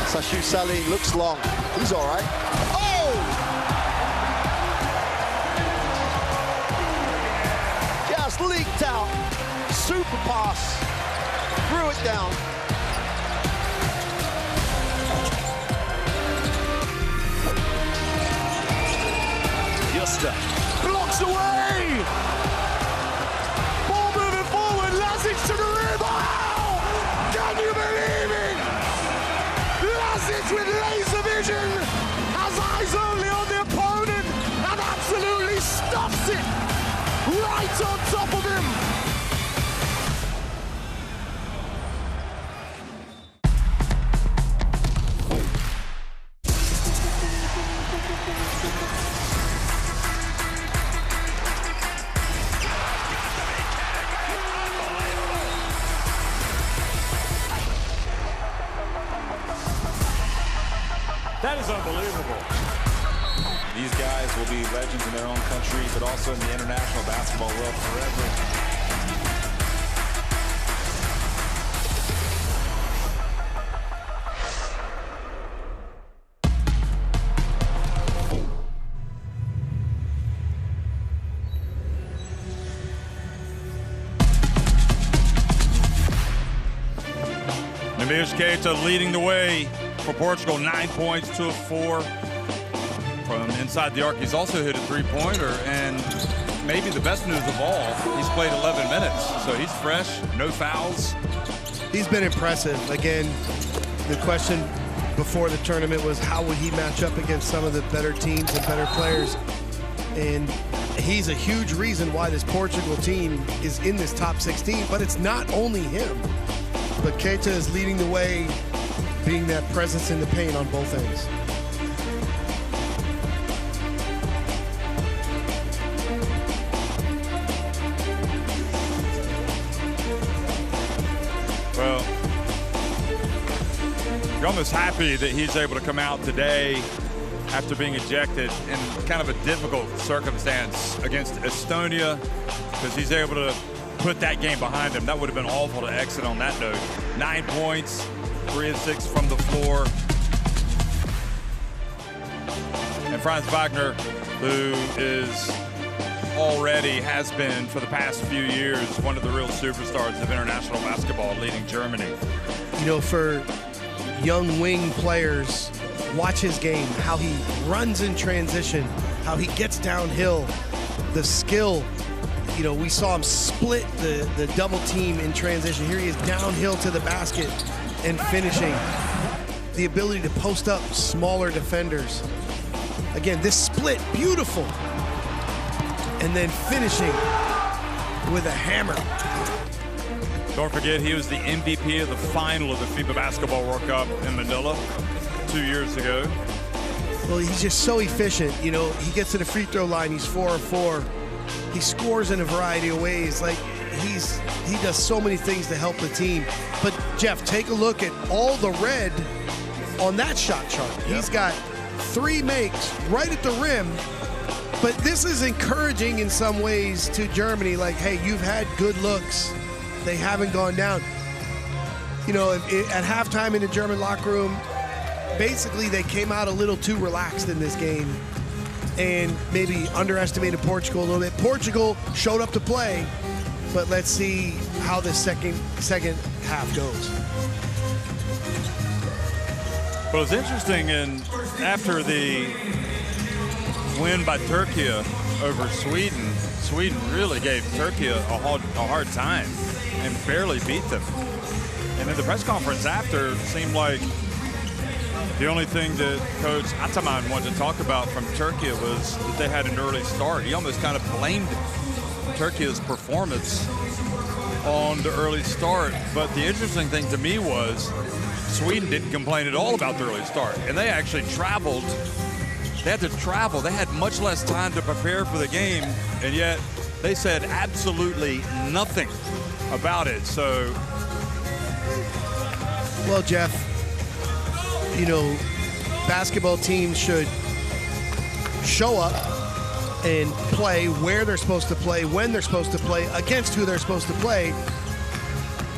Sashu Sali looks long. He's all right. Oh! Just leaked out. Super pass. Threw it down. Justa. Blocks away! Ball moving forward. Lazic to the rim. Oh! Can you believe it? Lazic with laser vision. Has eyes only on the opponent and absolutely stuffs it right on top of him. That is unbelievable. These guys will be legends in their own country, but also in the international basketball world forever. Here's Keita leading the way for Portugal, 9 points, 2 of 4 from inside the arc. He's also hit a three-pointer, and maybe the best news of all, he's played 11 minutes, so he's fresh, no fouls. He's been impressive. Again, the question before the tournament was how would he match up against some of the better teams and better players, and he's a huge reason why this Portugal team is in this top 16, but it's not only him. But Keita is leading the way being that presence in the paint on both ends. Well, you're almost happy that he's able to come out today after being ejected in kind of a difficult circumstance against Estonia, because he's able to put that game behind him. That would have been awful to exit on that note. 9 points, 3 of 6 from the floor. And Franz Wagner, who is already has been for the past few years one of the real superstars of international basketball, leading Germany. You know, for young wing players, watch his game, how he runs in transition, how he gets downhill, the skill. You know, we saw him split the double team in transition. Here he is downhill to the basket and finishing. The ability to post up smaller defenders. Again, this split, beautiful. And then finishing with a hammer. Don't forget, he was the MVP of the final of the FIBA Basketball World Cup in Manila 2 years ago. Well, he's just so efficient. You know, he gets to the free throw line, he's 4 of 4. He scores in a variety of ways. Like, he does so many things to help the team. But Jeff, take a look at all the red on that shot chart. Yep. He's got 3 makes right at the rim. But this is encouraging in some ways to Germany. Like, hey, you've had good looks. They haven't gone down. You know, at halftime in the German locker room, basically they came out a little too relaxed in this game and maybe underestimated Portugal a little bit. Portugal showed up to play, but let's see how the second half goes. Well, it's interesting, and after the win by Turkey over Sweden, Sweden really gave Turkey a hard time and barely beat them. And in the press conference after, it seemed like the only thing that Coach Ataman wanted to talk about from Turkey was that they had an early start. He almost kind of blamed Turkey's performance on the early start. But the interesting thing to me was Sweden didn't complain at all about the early start. And they actually traveled. They had to travel. They had much less time to prepare for the game, and yet they said absolutely nothing about it. So, well, Jeff, you know, basketball teams should show up and play where they're supposed to play, when they're supposed to play, against who they're supposed to play.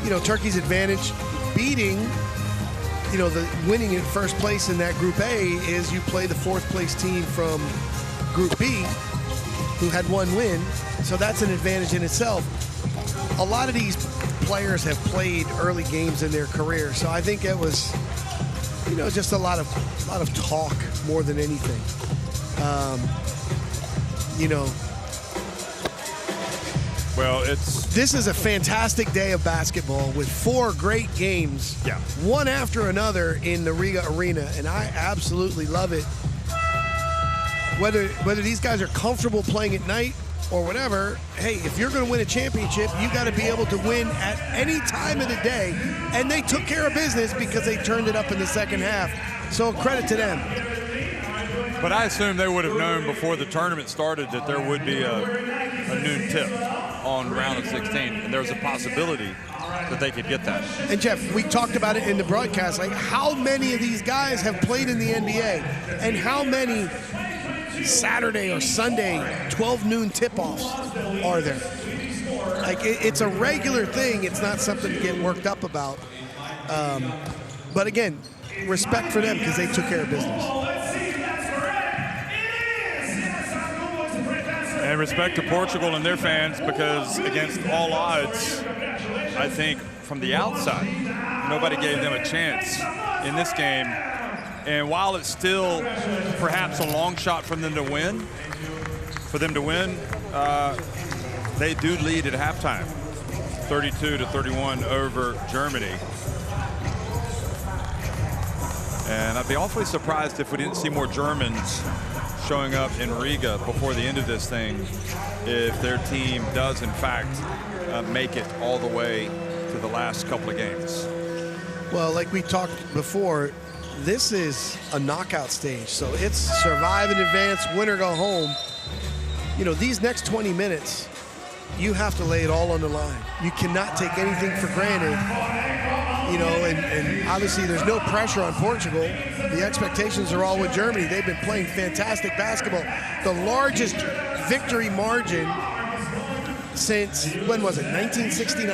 You know, Turkey's advantage beating, you know, the winning in first place in that Group A is you play the 4th place team from Group B who had 1 win. So that's an advantage in itself. A lot of these players have played early games in their career. So I think it was, you know, just a lot of talk more than anything. You know, well, this is a fantastic day of basketball with 4 great games, one after another in the Riga Arena, and I absolutely love it. Whether these guys are comfortable playing at night or whatever, hey, if you're going to win a championship, you got to be able to win at any time of the day, and they took care of business because they turned it up in the second half. So credit to them. But I assume they would have known before the tournament started that there would be a noon tip on round of 16, and there's a possibility that they could get that. And Jeff, we talked about it in the broadcast, like how many of these guys have played in the NBA, and how many Saturday or Sunday 12 noon tip-offs are there? Like, it's a regular thing. It's not something to get worked up about. But again, respect for them because they took care of business. And respect to Portugal and their fans, because against all odds, I think from the outside, nobody gave them a chance in this game. And while it's still perhaps a long shot for them to win, they do lead at halftime, 32-31 over Germany. And I'd be awfully surprised if we didn't see more Germans showing up in Riga before the end of this thing, if their team does in fact make it all the way to the last couple of games. Well, like we talked before, this is a knockout stage. So it's survive and advance, win or go home. You know, these next 20 minutes, you have to lay it all on the line. You cannot take anything for granted. You know, and obviously there's no pressure on Portugal. The expectations are all with Germany. They've been playing fantastic basketball. The largest victory margin since, when was it, 1969?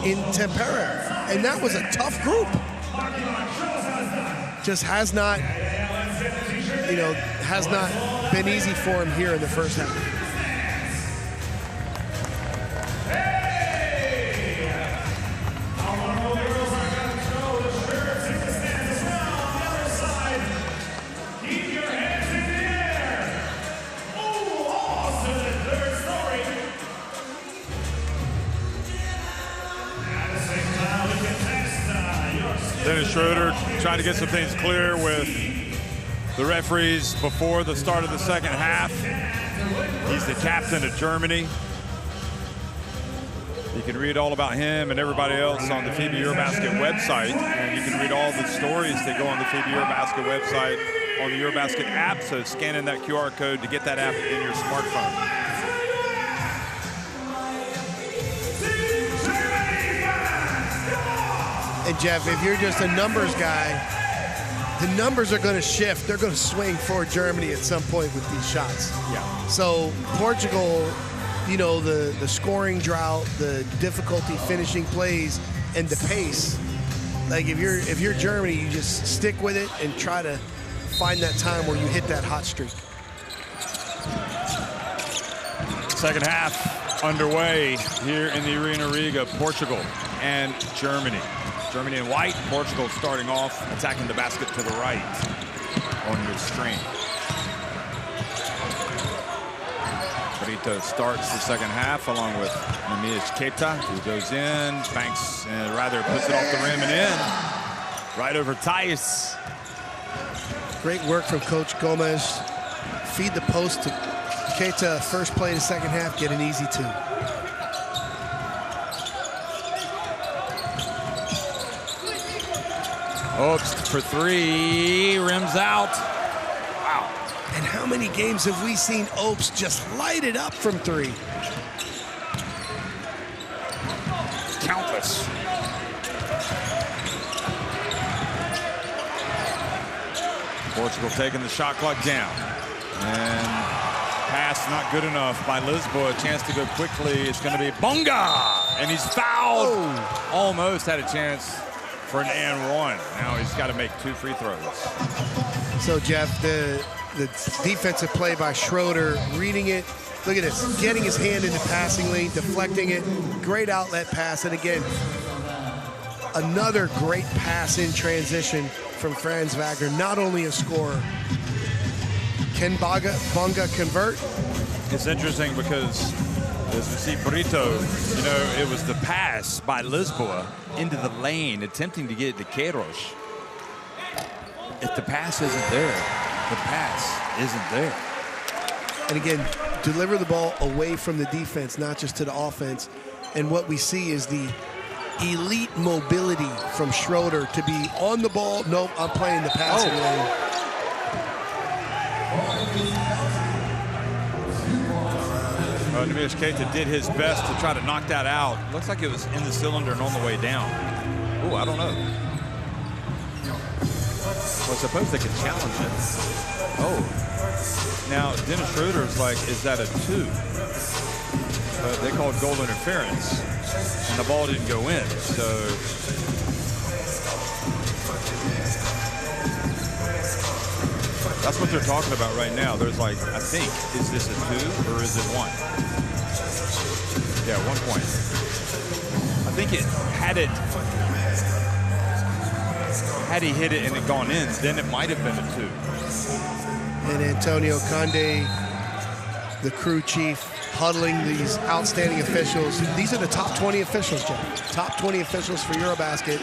In Tampere. And that was a tough group. Just has not, you know, has not been easy for him here in the first half. Dennis Schroeder trying to get some things clear with the referees before the start of the second half. He's the captain of Germany. You can read all about him and everybody else on the FIBA EuroBasket website, and you can read all the stories that go on the FIBA EuroBasket website on the EuroBasket app, so scan in that QR code to get that app in your smartphone. And Jeff, if you're just a numbers guy, the numbers are going to shift. They're going to swing for Germany at some point with these shots. Yeah. So Portugal, you know, the scoring drought, the difficulty finishing plays, and the pace. Like if you're Germany, you just stick with it and try to find that time where you hit that hot streak. Second half underway here in the Arena Riga, Portugal and Germany. Germany in white, Portugal starting off, attacking the basket to the right on your screen. Brito starts the second half along with Namias Keita, who goes in, banks, and rather puts it off the rim and in. Right over Thais. Great work from Coach Gomez. Feed the post to Keita, first play of the second half, get an easy two. Oops, for three, rims out. Wow. And how many games have we seen Opes just light it up from three? Countless. Portugal taking the shot clock down. And pass not good enough by Lisboa. A chance to go quickly. It's going to be Bonga. And he's fouled. Oh. Almost had a chance for an and one. Now he's got to make 2 free throws. So, Jeff, the defensive play by Schroeder, reading it. Look at this, getting his hand in the passing lane, deflecting it. Great outlet pass. And again, another great pass in transition from Franz Wagner. Not only a scorer. Can Bonga convert? It's interesting because as we see Brito, you know, it was the pass by Lisboa into the lane, attempting to get it to Queiroz. If the pass isn't there, the pass isn't there. And again, deliver the ball away from the defense, not just to the offense. And what we see is the elite mobility from Schroeder to be on the ball. Nope, I'm playing the passing lane. Namias Keita did his best to try to knock that out. Looks like it was in the cylinder and on the way down. Oh, I don't know. Well, I suppose they could challenge it. Oh. Now, Dennis Schroeder's like, is that a 2? But they called goal interference, and the ball didn't go in. So that's what they're talking about right now. There's like, I think, is this a 2 or is it 1? Yeah, 1 point. I think it had he hit it and it gone in, then it might have been a 2. And Antonio Conde, the crew chief, huddling these outstanding officials. These are the top 20 officials, Jeff. Top 20 officials for EuroBasket.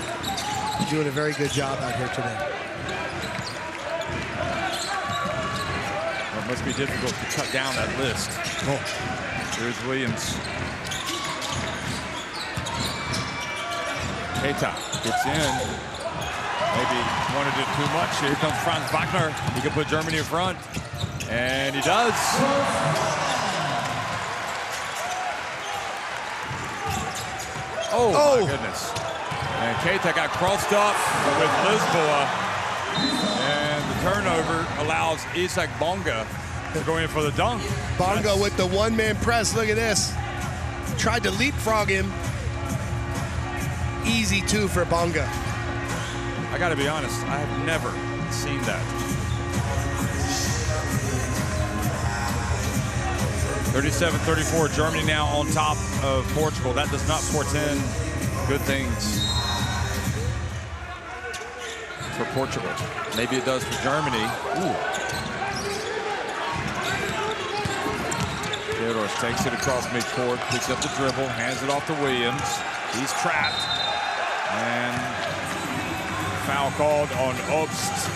Doing a very good job out here today. Well, it must be difficult to cut down that list. Oh. Here's Williams. Keita gets in. Maybe wanted it too much. Here comes Franz Wagner. He can put Germany in front. And he does. Oh, my goodness. And Keita got crossed up with Lisboa. And the turnover allows Isaac Bonga to go in for the dunk. Bonga with the one-man press. Look at this. Tried to leapfrog him. Easy two for Bonga. I got to be honest, I have never seen that. 37-34, Germany now on top of Portugal. That does not portend good things for Portugal. Maybe it does for Germany. Ooh. Theodorus takes it across midcourt, picks up the dribble, hands it off to Williams. He's trapped. And foul called on Obst.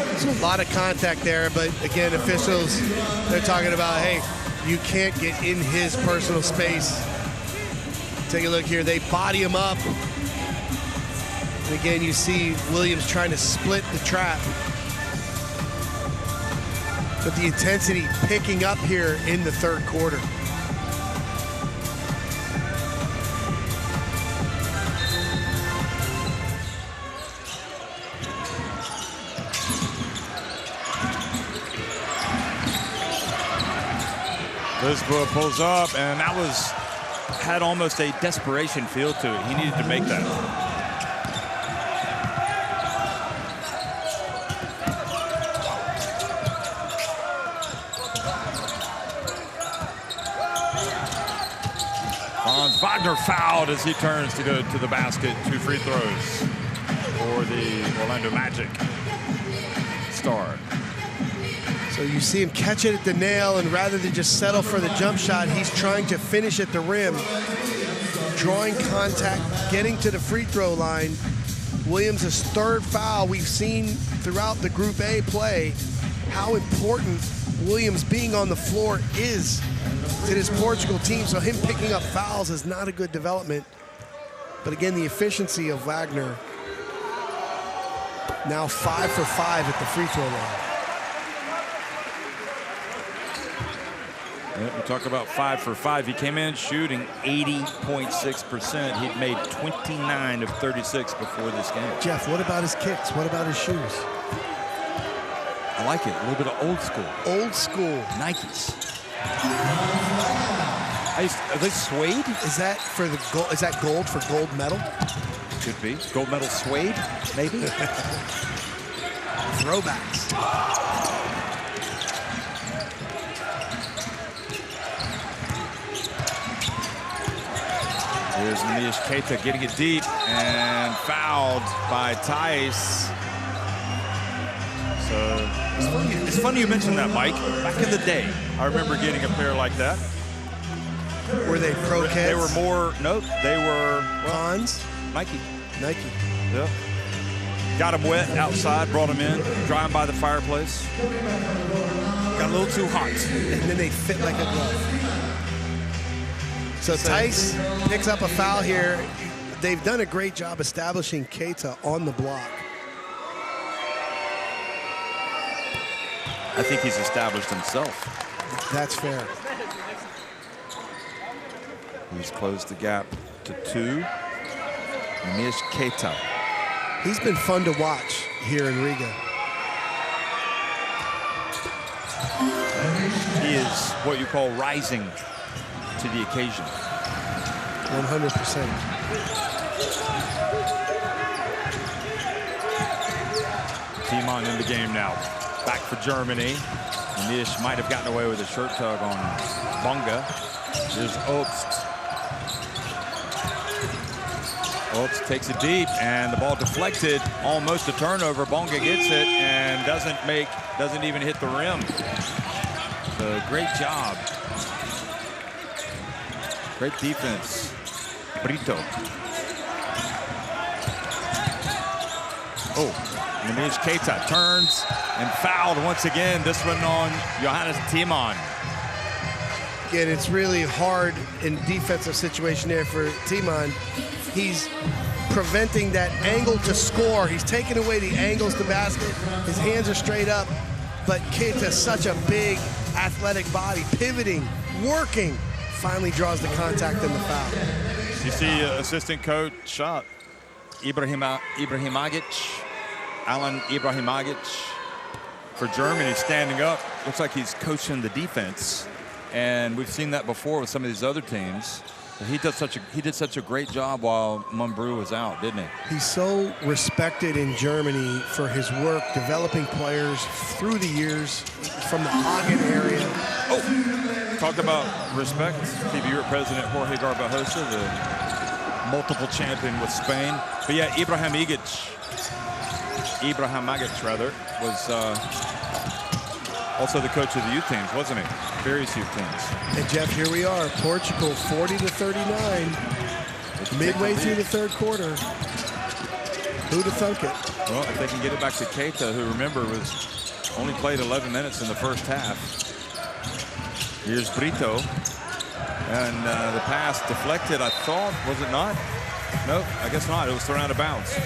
There's a lot of contact there, but again, officials, they're talking about, hey, you can't get in his personal space. Take a look here. They body him up. And again, you see Williams trying to split the trap. But the intensity picking up here in the third quarter. Lisboa pulls up, and that had almost a desperation feel to it. He needed to make that. Franz Wagner fouled as he turns to go to the basket. 2 free throws for the Orlando Magic star. So you see him catch it at the nail, and rather than just settle for the jump shot, he's trying to finish at the rim, drawing contact, getting to the free throw line. Williams' third foul. We've seen throughout the Group A play how important Williams being on the floor is to this Portugal team. So him picking up fouls is not a good development. But again, the efficiency of Wagner, now 5 for 5 at the free throw line. Yeah, we talk about 5 for 5. He came in shooting 80.6%. He'd made 29 of 36 before this game. Jeff, what about his kicks? What about his shoes? I like it. A little bit of old school. Old school. Nikes. Are they suede? Is that for the gold? Is that gold for gold medal? Could be. Gold medal suede, maybe. Throwbacks. Here's Neemias Keita getting it deep and fouled by Tice. So it's funny you mentioned that, Mike. Back in the day, I remember getting a pair like that. Were they pro kids? They were more, nope, they were Cons? Nike. Nike. Yeah. Got them wet outside, brought them in, dry them by the fireplace. Got a little too hot. And then they fit like a glove. So Tice picks up a foul here. They've done a great job establishing Keita on the block. I think he's established himself. That's fair. He's closed the gap to 2. Neemias Keita. He's been fun to watch here in Riga. He is what you call rising to the occasion. 100%. Timon in the game now. Back for Germany. Nish might have gotten away with a shirt tug on Bonga. Here's Obst. Obst takes it deep, and the ball deflected. Almost a turnover. Bonga gets it and doesn't even hit the rim. So great job. Great defense. Brito. Oh, Neemias Keita turns and fouled once again. This one on Johannes Timon. Again, it's really hard in defensive situation there for Timon. He's preventing that angle to score. He's taking away the angles to basket. His hands are straight up, but Kidd has such a big athletic body, pivoting, working, finally draws the contact and the foul. You see assistant coach Ibrahimovic, Alan Ibrahimovic for Germany standing up. Looks like he's coaching the defense. And we've seen that before with some of these other teams. He did such a great job while Mumbrou was out, didn't he? He's so respected in Germany for his work developing players through the years from the Hagen area. Oh, talk about respect. FIBA Europe President Jorge Garbajosa, the multiple champion with Spain. But yeah, Ibrahimovic was also the coach of the youth teams, wasn't he? Various youth teams. And Jeff, here we are, Portugal 40-39, midway through the third quarter. Who'd have thunk it? Well, if they can get it back to Keita, who, remember, only played 11 minutes in the first half. Here's Brito. And the pass deflected, I thought. Was it not? Nope, I guess not. It was thrown out of bounds.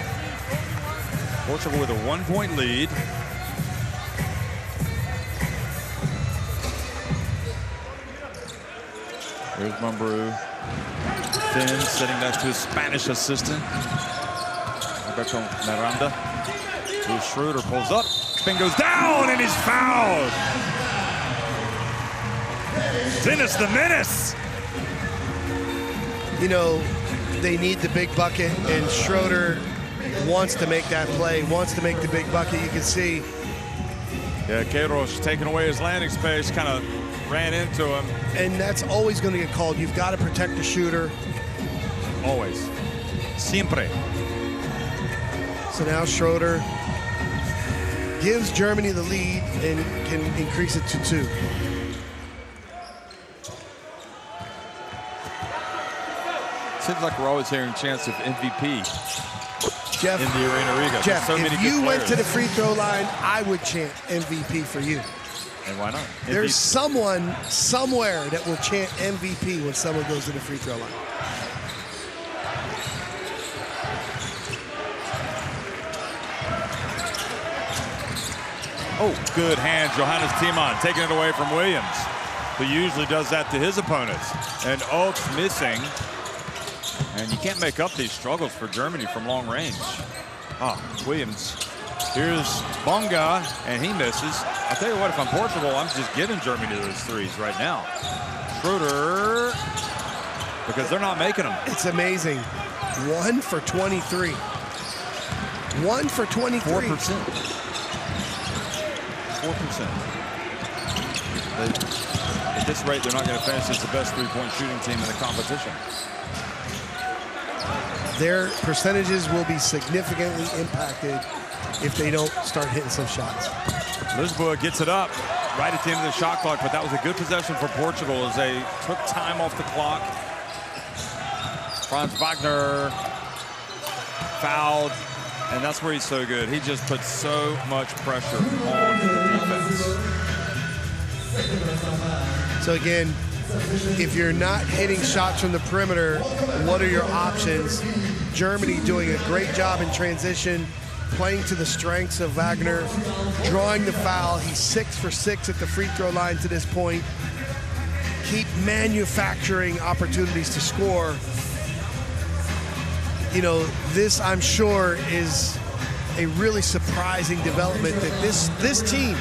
Portugal with a 1-point lead. Here's Mumbrou. Finn sitting next to his Spanish assistant. Roberto Miranda. Here's Schroeder, pulls up. Spin goes down and he's fouled. Dennis the Menace. You know, they need the big bucket, and Schroeder wants to make that play, wants to make the big bucket. You can see. Yeah, Queiroz taking away his landing space, kind of ran into him. And that's always going to get called. You've got to protect the shooter. Always. Siempre. So now Schroeder gives Germany the lead and can increase it to 2. Seems like we're always hearing chants of MVP Jeff, in the Arena Riga. Jeff, so many if you went players. to the free throw line, I would chant MVP for you. And why not? There's someone somewhere that will chant MVP when someone goes to the free throw line. Oh, good hand, Johannes Timon taking it away from Williams, who usually does that to his opponents. And Oaks missing. And you can't make up these struggles for Germany from long range. Williams. Here's Bonga, and he misses. I'll tell you what, if I'm Portugal, I'm just giving Germany those threes right now. Schroeder, because they're not making them. It's amazing. 1 for 23. 1 for 23. 4%. 4%. At this rate, they're not going to finish as the best three-point shooting team in the competition. Their percentages will be significantly impacted if they don't start hitting some shots. Lisboa gets it up right at the end of the shot clock, but that was a good possession for Portugal as they took time off the clock. Franz Wagner fouled, and that's where he's so good. He just puts so much pressure on the defense. So again, if you're not hitting shots from the perimeter, what are your options? Germany doing a great job in transition, playing to the strengths of Wagner, drawing the foul. He's 6 for 6 at the free throw line to this point. Keep manufacturing opportunities to score. You know, this, I'm sure, is a really surprising development that this team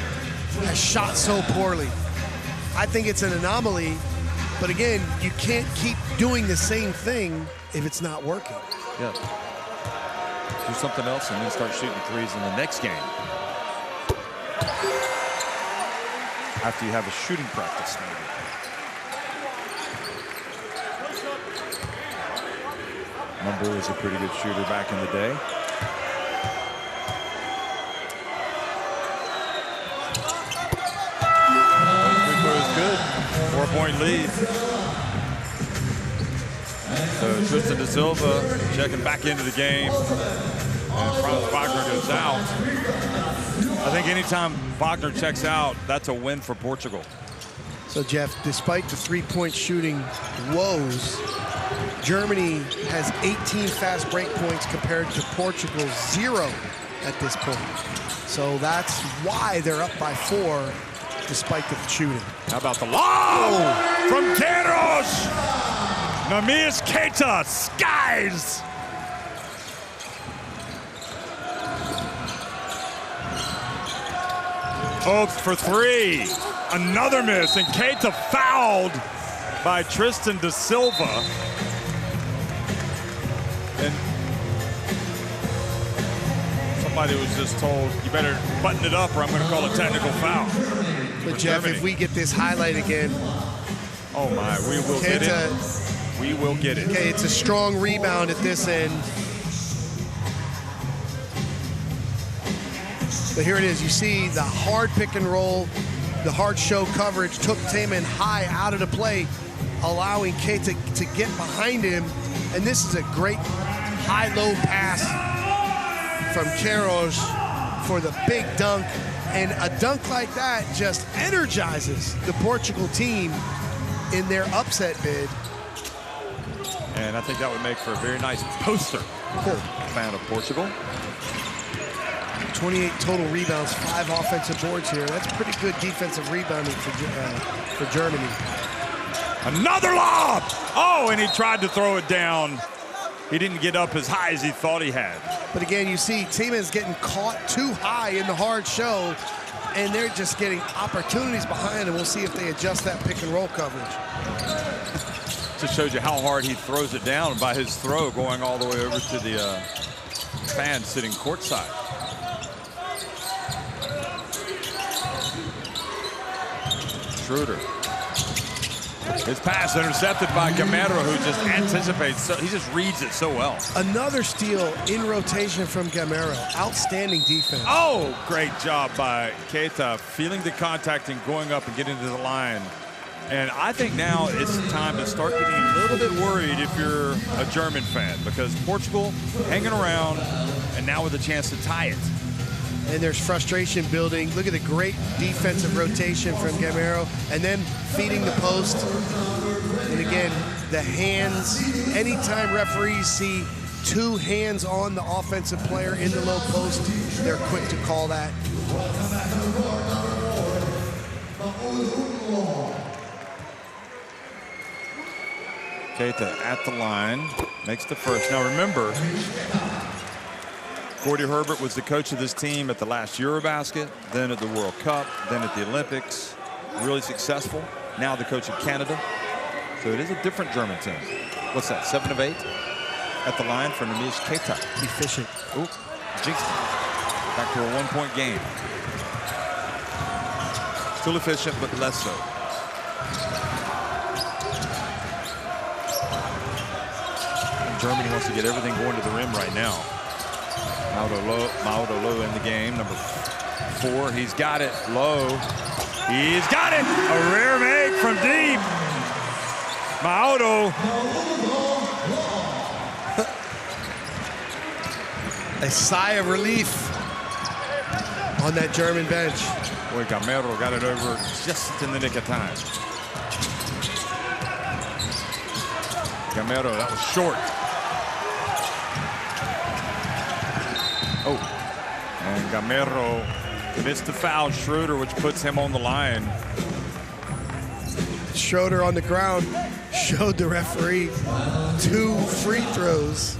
has shot so poorly. I think it's an anomaly, but again, you can't keep doing the same thing if it's not working. Yeah. Do something else and then start shooting threes in the next game. After you have a shooting practice, maybe. Mumbrou was a pretty good shooter back in the day. Good. 4-point lead. So Tristan da Silva checking back into the game. And Franz Wagner goes out. I think anytime Wagner checks out, that's a win for Portugal. So, Jeff, despite the three-point shooting woes, Germany has 18 fast break points compared to Portugal's 0 at this point. So that's why they're up by 4 despite the shooting. How about the lob from Queiroz? Neemias Keita skies. Oaks for 3. Another miss, and Keita fouled by Tristan da Silva. And somebody was just told, you better button it up or I'm going to call a technical foul. But Jeff, if we get this highlight again. Oh my, we will get it. We will get it. Okay, it's a strong rebound at this end. But here it is. You see the hard pick and roll, the hard show coverage took Tiemann high out of the play, allowing Keita to get behind him. And this is a great high-low pass from Queiroz for the big dunk. And a dunk like that just energizes the Portugal team in their upset bid. And I think that would make for a very nice poster fan of Portugal. 28 total rebounds, 5 offensive boards here. That's pretty good defensive rebounding for Germany. Another lob! Oh, and he tried to throw it down. He didn't get up as high as he thought he had. But again, you see Tiemann's getting caught too high in the hard show, and they're just getting opportunities behind, and we'll see if they adjust that pick and roll coverage. Just shows you how hard he throws it down by his throw going all the way over to the fan sitting courtside. Schroeder. His pass intercepted by Gamero, who just anticipates, so he just reads it so well. Another steal in rotation from Gamero. Outstanding defense. Oh, great job by Keita, feeling the contact and going up and getting to the line. And I think now it's time to start getting a little bit worried if you're a German fan, because Portugal hanging around and now with a chance to tie it. And there's frustration building. Look at the great defensive rotation from Gamero, and then feeding the post. And again, the hands. Anytime referees see 2 hands on the offensive player in the low post, they're quick to call that. Keita at the line, makes the first. Now remember, Gordy Herbert was the coach of this team at the last EuroBasket, then at the World Cup, then at the Olympics. Really successful. Now the coach of Canada. So it is a different German team. What's that, 7 of 8? At the line for Neemias Keita. Efficient. Ooh, jinxed it. Back to a 1-point game. Still efficient, but less so. Germany wants to get everything going to the rim right now. Mauro Low in the game, number 4. He's got it. Low. He's got it. A rare make from deep. Mauro. A sigh of relief on that German bench. Boy, Gamero got it over just in the nick of time. Gamero, that was short. Oh, and Gamero missed the foul, Schroeder, which puts him on the line. Schroeder on the ground showed the referee 2 free throws.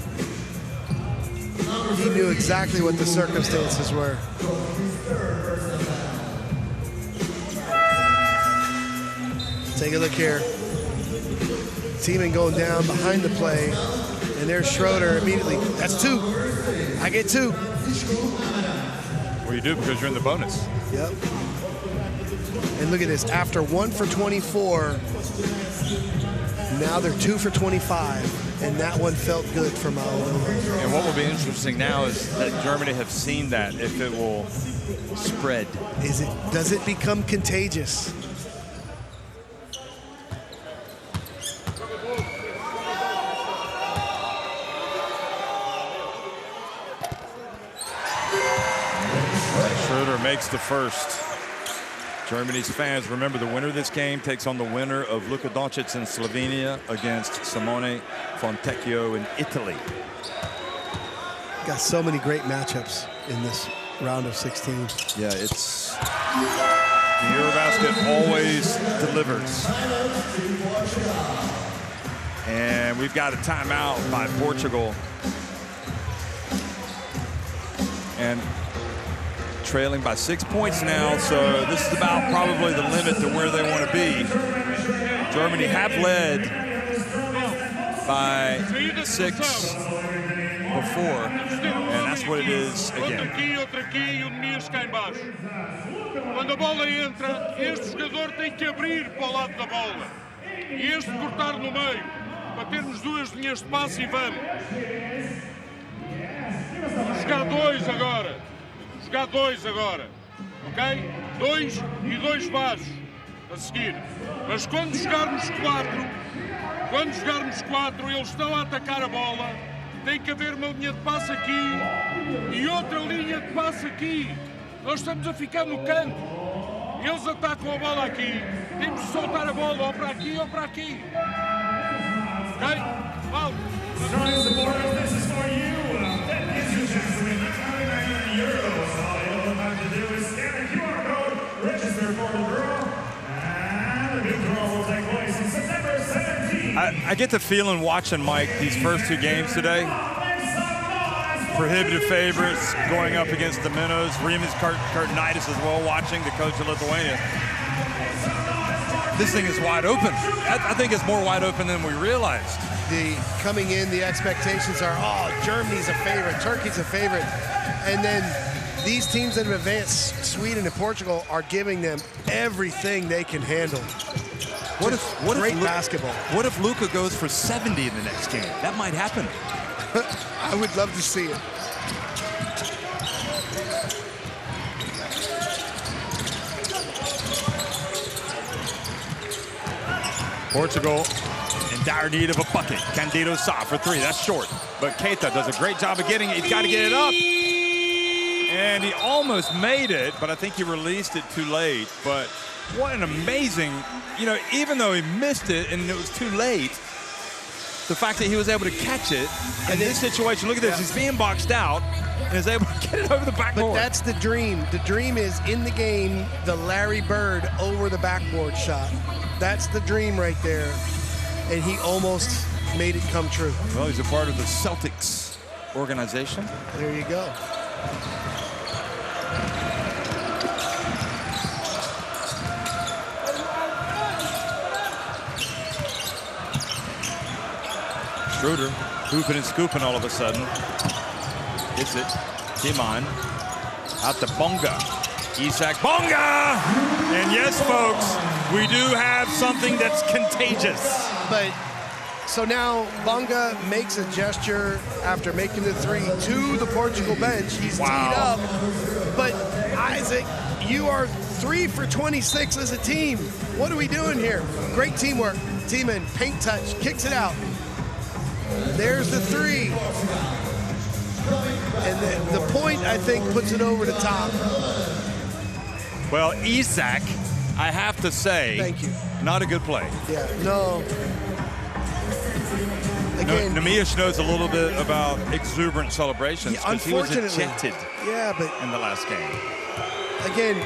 He knew exactly what the circumstances were. Take a look here. Tiemann going down behind the play, and there's Schroeder immediately. That's 2. I get 2. Well, you do because you're in the bonus. Yep. And look at this. After 1 for 24, now they're 2 for 25, and that one felt good for Mauro. And what will be interesting now is that Germany have seen that, if it will spread. Does it become contagious? Schroeder makes the first. Germany's fans, remember the winner of this game takes on the winner of Luka Doncic in Slovenia against Simone Fontecchio in Italy. Got so many great matchups in this round of 16. Yeah, it's EuroBasket always delivers. And we've got a timeout by Portugal. And trailing by 6 points now, so this is about probably the limit to where they want to be. Germany have led by 6 before, and that's what it is again. Quando a bola entra, este jogador tem que abrir para o lado da bola. E este cortar no meio, para termos duas linhas de passe e vamos. Jogar dois agora. Ok? 2 e 2 baixos a seguir. Mas quando jogarmos 4, eles estão a atacar a bola. Tem que haver uma linha de passe aqui e outra linha de passe aqui. Nós estamos a ficar no canto. Eles atacam a bola aqui. Temos de soltar a bola ou para aqui ou para aqui. Ok? Vale. This is for you. That gives you a chance to win €99. All you have to do is scan a QR code, register for the draw, and the new draw will take place on September 17th. I get the feeling watching, Mike, these first 2 games today. Prohibitive favorites going up against the Minnows. Rimas Kurtinaitis as well watching, the coach of Lithuania. This thing is wide open. I think it's more wide open than we realized. Coming in, the expectations are, Germany's a favorite, Turkey's a favorite. And then these teams that have advanced, Sweden and Portugal, are giving them everything they can handle. What if basketball. What if Luka goes for 70 in the next game? That might happen. I would love to see it. Portugal in dire need of a bucket. Candido Sa for 3. That's short. But Keita does a great job of getting it. He's got to get it up. And he almost made it, but I think he released it too late. But what an amazing, even though he missed it and it was too late, the fact that he was able to catch it in this situation, look at this, he's being boxed out and is able to get it over the backboard. But that's the dream. The dream is in the game, the Larry Bird over the backboard shot. That's the dream right there. And he almost made it come true. Well, he's a part of the Celtics organization. There you go. Schroeder hooping and scooping all of a sudden. Gets it. Timon out to Bonga. Isak Bonga! And yes, folks, we do have something that's contagious. But so now Bonga makes a gesture after making the 3 to the Portugal bench. He's teed up. But Isaac, you are 3 for 26 as a team. What are we doing here? Great teamwork. Timon, paint touch, kicks it out. There's the 3. And the point, I think, puts it over the top. Well, Isak, I have to say, thank you. Not a good play. Yeah, no. Again, Nemias knows a little bit about exuberant celebrations because he was ejected in the last game. Again,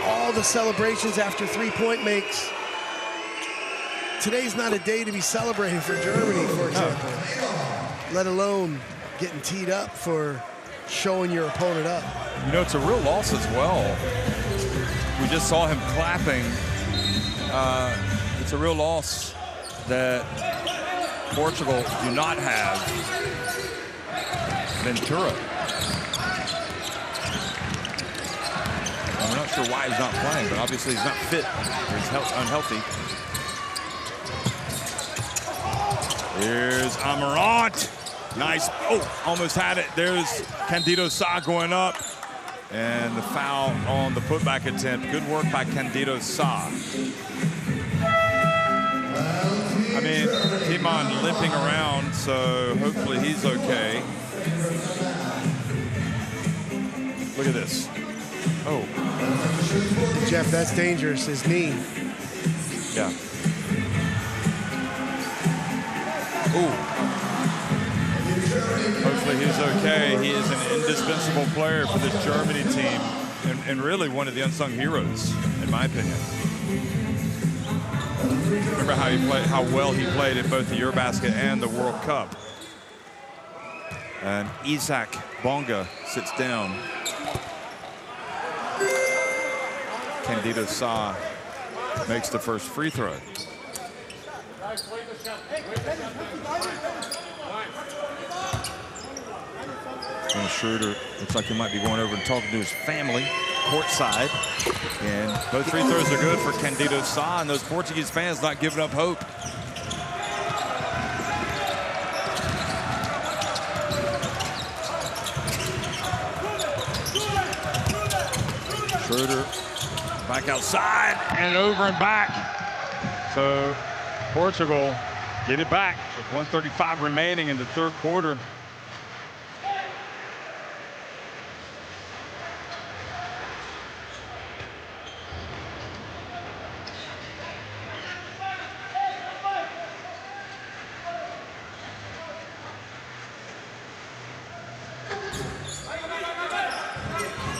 all the celebrations after 3-point makes. Today's not a day to be celebrating for Germany, for example, let alone getting teed up for showing your opponent up. It's a real loss as well. We just saw him clapping. It's a real loss that Portugal do not have Ventura. And we're not sure why he's not playing, but obviously he's not fit. He's unhealthy. Here's Amarant. Nice. Oh, almost had it. There's Candido Sa going up. And the foul on the putback attempt. Good work by Candido Sa. I mean, Timon limping around, so hopefully he's okay. Look at this. Oh. Jeff, that's dangerous. His knee. Yeah. Ooh. Hopefully he's okay. He is an indispensable player for this Germany team, and really one of the unsung heroes, in my opinion. Remember how he played, how well he played in both the EuroBasket and the World Cup. And Isaac Bonga sits down. Candido Sa makes the first free throw. And Schroeder looks like he might be going over and talking to his family courtside. And both free throws are good for Candido Sa, and those Portuguese fans not giving up hope. Schroeder back outside and over and back. So Portugal get it back with 1:35 remaining in the third quarter.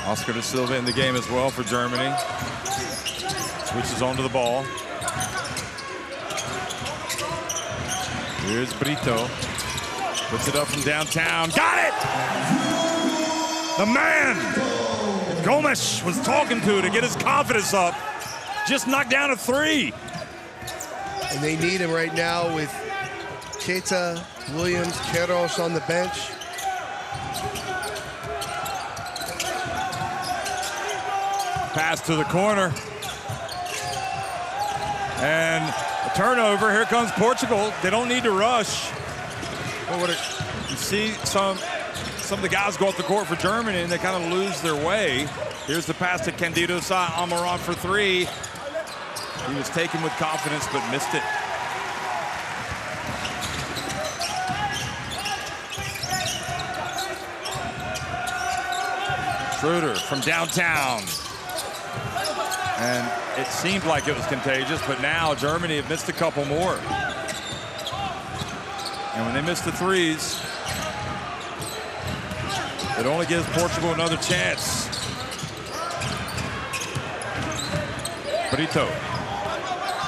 Oscar da Silva in the game as well for Germany. Switches onto the ball. Here's Brito. Puts it up from downtown. Got it! The man Gomes was talking to get his confidence up. Just knocked down a three. And they need him right now with Keita, Williams, Queiroz on the bench. Pass to the corner. And a turnover. Here comes Portugal. They don't need to rush. You see some of the guys go off the court for Germany and they kind of lose their way. Here's the pass to Candido Sa. Amaran for three. He was taken with confidence but missed it. Schroeder from downtown. And it seemed like it was contagious, but now Germany have missed a couple more. And when they miss the threes, it only gives Portugal another chance. Brito.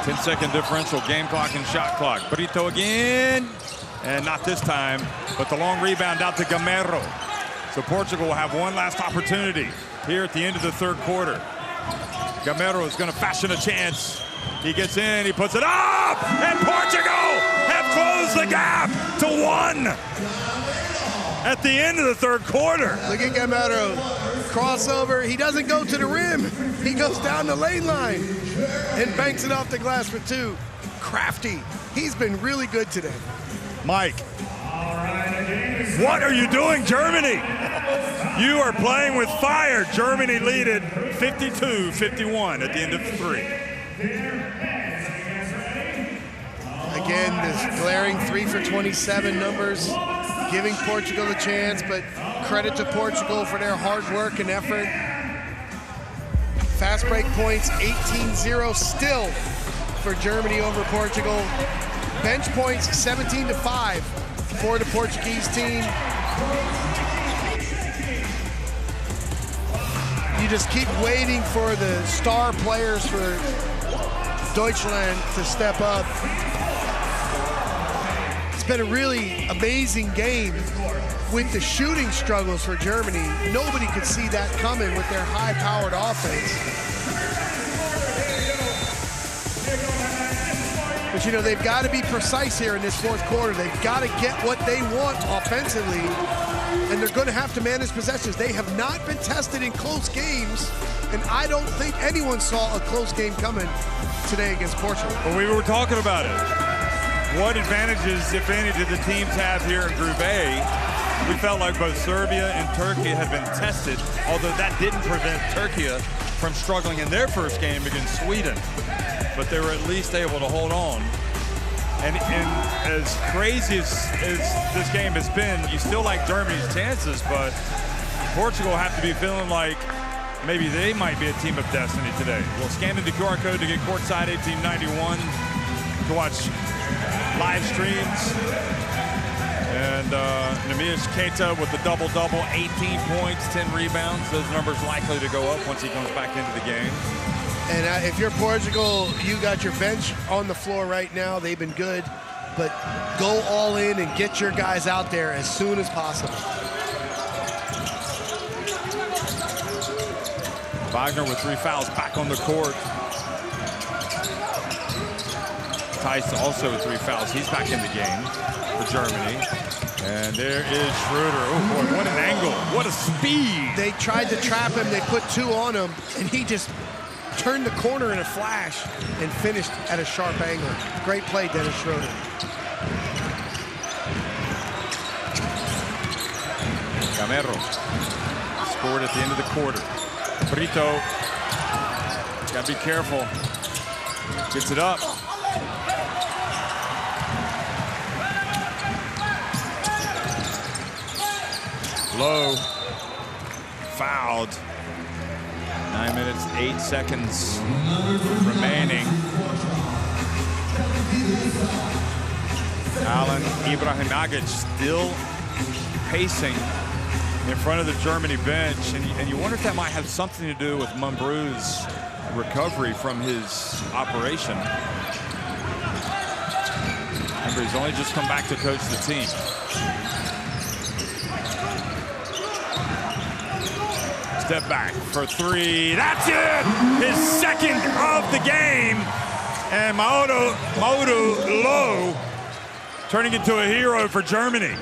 10-second differential, game clock and shot clock. Brito again. And not this time, but the long rebound out to Gamero. So Portugal will have one last opportunity here at the end of the third quarter. Gamero is going to fashion a chance. He gets in, he puts it up, and Portugal have closed the gap to one at the end of the third quarter. Look at Gamero, crossover. He doesn't go to the rim. He goes down the lane line and banks it off the glass for two. Crafty. He's been really good today. Mike, what are you doing, Germany? You are playing with fire. Germany lead it 52-51 at the end of three. Again, this glaring 3 for 27 numbers, giving Portugal a chance, but credit to Portugal for their hard work and effort. Fast break points, 18-0 still for Germany over Portugal. Bench points, 17-5 for the Portuguese team. You just keep waiting for the star players for Deutschland to step up. It's been a really amazing game with the shooting struggles for Germany. Nobody could see that coming with their high-powered offense. But, you know, they've got to be precise here in this fourth quarter. They've got to get what they want offensively, and they're going to have to manage possessions. They have not been tested in close games, and I don't think anyone saw a close game coming today against Portugal. Well, we were talking about it. What advantages, if any, did the teams have here in Group A? We felt like both Serbia and Turkey had been tested, although that didn't prevent Turkey from struggling in their first game against Sweden. But they were at least able to hold on. And as crazy as this game has been, you still like Germany's chances, but Portugal have to be feeling like maybe they might be a team of destiny today. Well, scanning the QR code to get courtside 1891 to watch live streams. And Neemias Keita with the double-double, 18 points, 10 rebounds. Those numbers likely to go up once he comes back into the game. And if you're Portugal, you got your bench on the floor right now. They've been good, but go all in and get your guys out there as soon as possible. Wagner with 3 fouls back on the court. Tice also with 3 fouls. He's back in the game for Germany. And there is Schroeder. Oh boy, what an angle. What a speed. They tried to trap him. They put 2 on him, and he just turned the corner in a flash and finished at a sharp angle. Great play, Dennis Schroeder. Gamero scored at the end of the quarter. Brito, gotta be careful. Gets it up. Low, fouled. 9 minutes, 8 seconds remaining. Alan Ibrahimovic still pacing in front of the Germany bench, and you wonder if that might have something to do with Mumbrew's recovery from his operation. Remember, he's only just come back to coach the team. Step back for 3. That's it! His second of the game. And Maodo Low turning into a hero for Germany.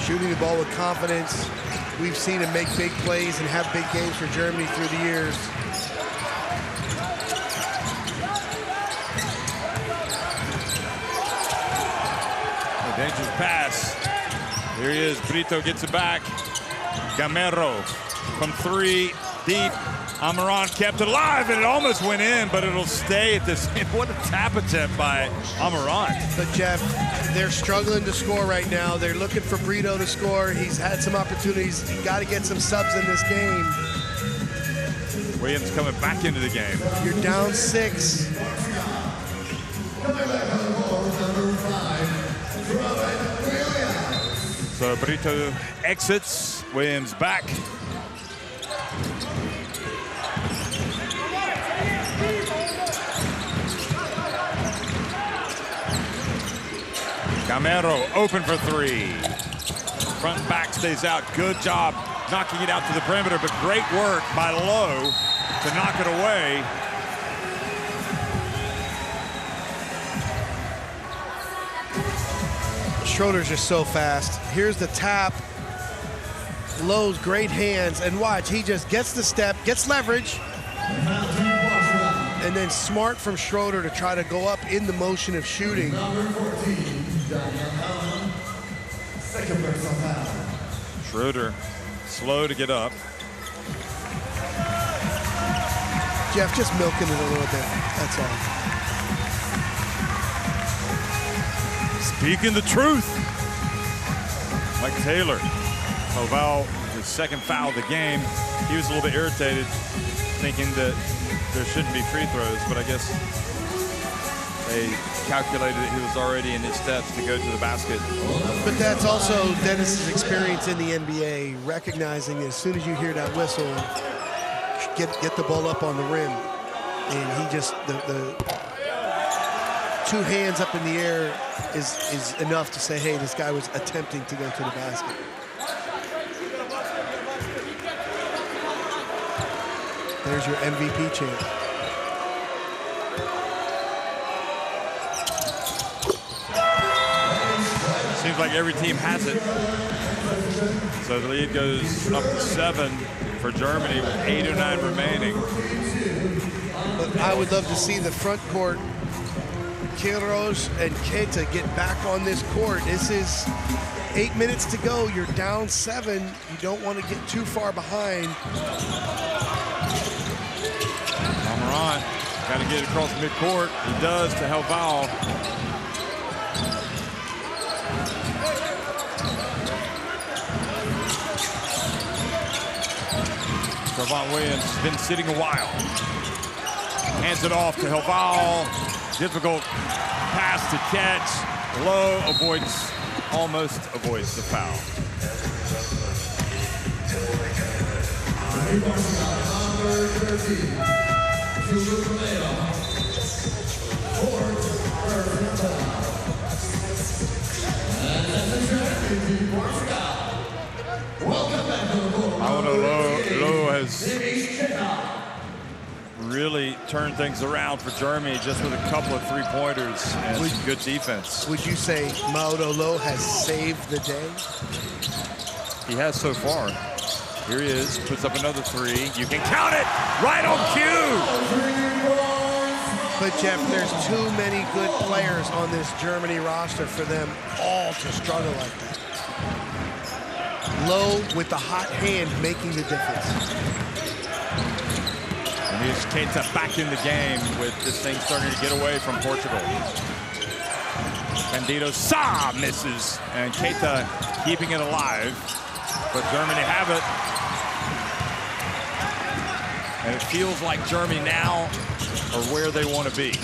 Shooting the ball with confidence. We've seen him make big plays and have big games for Germany through the years. A dangerous pass. Here he is. Brito gets it back. Gamero from 3 deep. Amaran kept it alive, and it almost went in, but it'll stay at this. What a tap attempt by Amaran. But Jeff, they're struggling to score right now. They're looking for Brito to score. He's had some opportunities. He's got to get some subs in this game. Williams coming back into the game. You're down 6. So Brito exits. Williams back. Gamero open for 3. Front and back stays out. Good job knocking it out to the perimeter, but great work by Lowe to knock it away. Schroeder's just so fast. Here's the tap. Lowe's great hands, and watch, he just gets the step, gets leverage, and then smart from Schroeder to try to go up in the motion of shooting. Schroeder slow to get up. Jeff, just milking it a little bit, that's all. Speaking the truth. Mike Taylor. Oval, his second foul of the game. He was a little bit irritated, thinking that there shouldn't be free throws, but I guess they calculated that he was already in his steps to go to the basket. But that's also Dennis's experience in the NBA, recognizing as soon as you hear that whistle, get the ball up on the rim. And he just, the 2 hands up in the air is enough to say, hey, this guy was attempting to go to the basket. There's your MVP chant. Seems like every team has it. So the lead goes up to 7 for Germany with 8:09 remaining. But I would love to see the front court, Queiroz and Keita, get back on this court. This is 8 minutes to go. You're down 7. You don't want to get too far behind. Amaran got to get across midcourt. He does to Helval. So Trevon Williams has been sitting a while. Hands it off to Helval. Difficult pass to catch. Lowe almost avoids the foul. Lowe has really turned things around for Germany just with a couple of three-pointers and some good defense. Would you say Maodo Lowe has saved the day? He has so far. Here he is, puts up another three. You can count it right on cue. But Jeff, there's too many good players on this Germany roster for them all to struggle like that. Lowe with the hot hand making the difference. And here's Keita back in the game with this thing starting to get away from Portugal. Candido Sa misses, and Keita keeping it alive. But Germany have it. And it feels like Germany now are where they want to be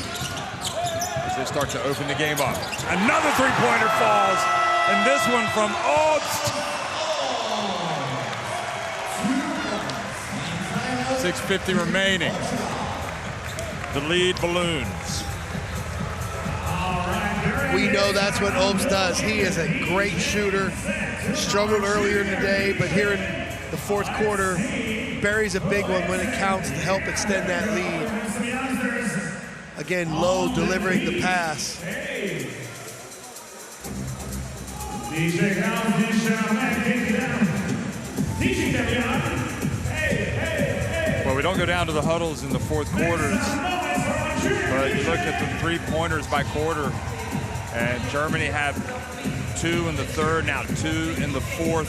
as they start to open the game up. Another three-pointer falls, and this one from Obst. 6:50 remaining. The lead balloons. We know that's what Obst does. He is a great shooter. Struggled earlier in the day, but here in the fourth quarter, buries a big one when it counts to help extend that lead. Again, Lowe delivering the pass. Well, we don't go down to the huddles in the fourth quarters, but you look at the three-pointers by quarter, and Germany had 2 in the third, now 2 in the fourth.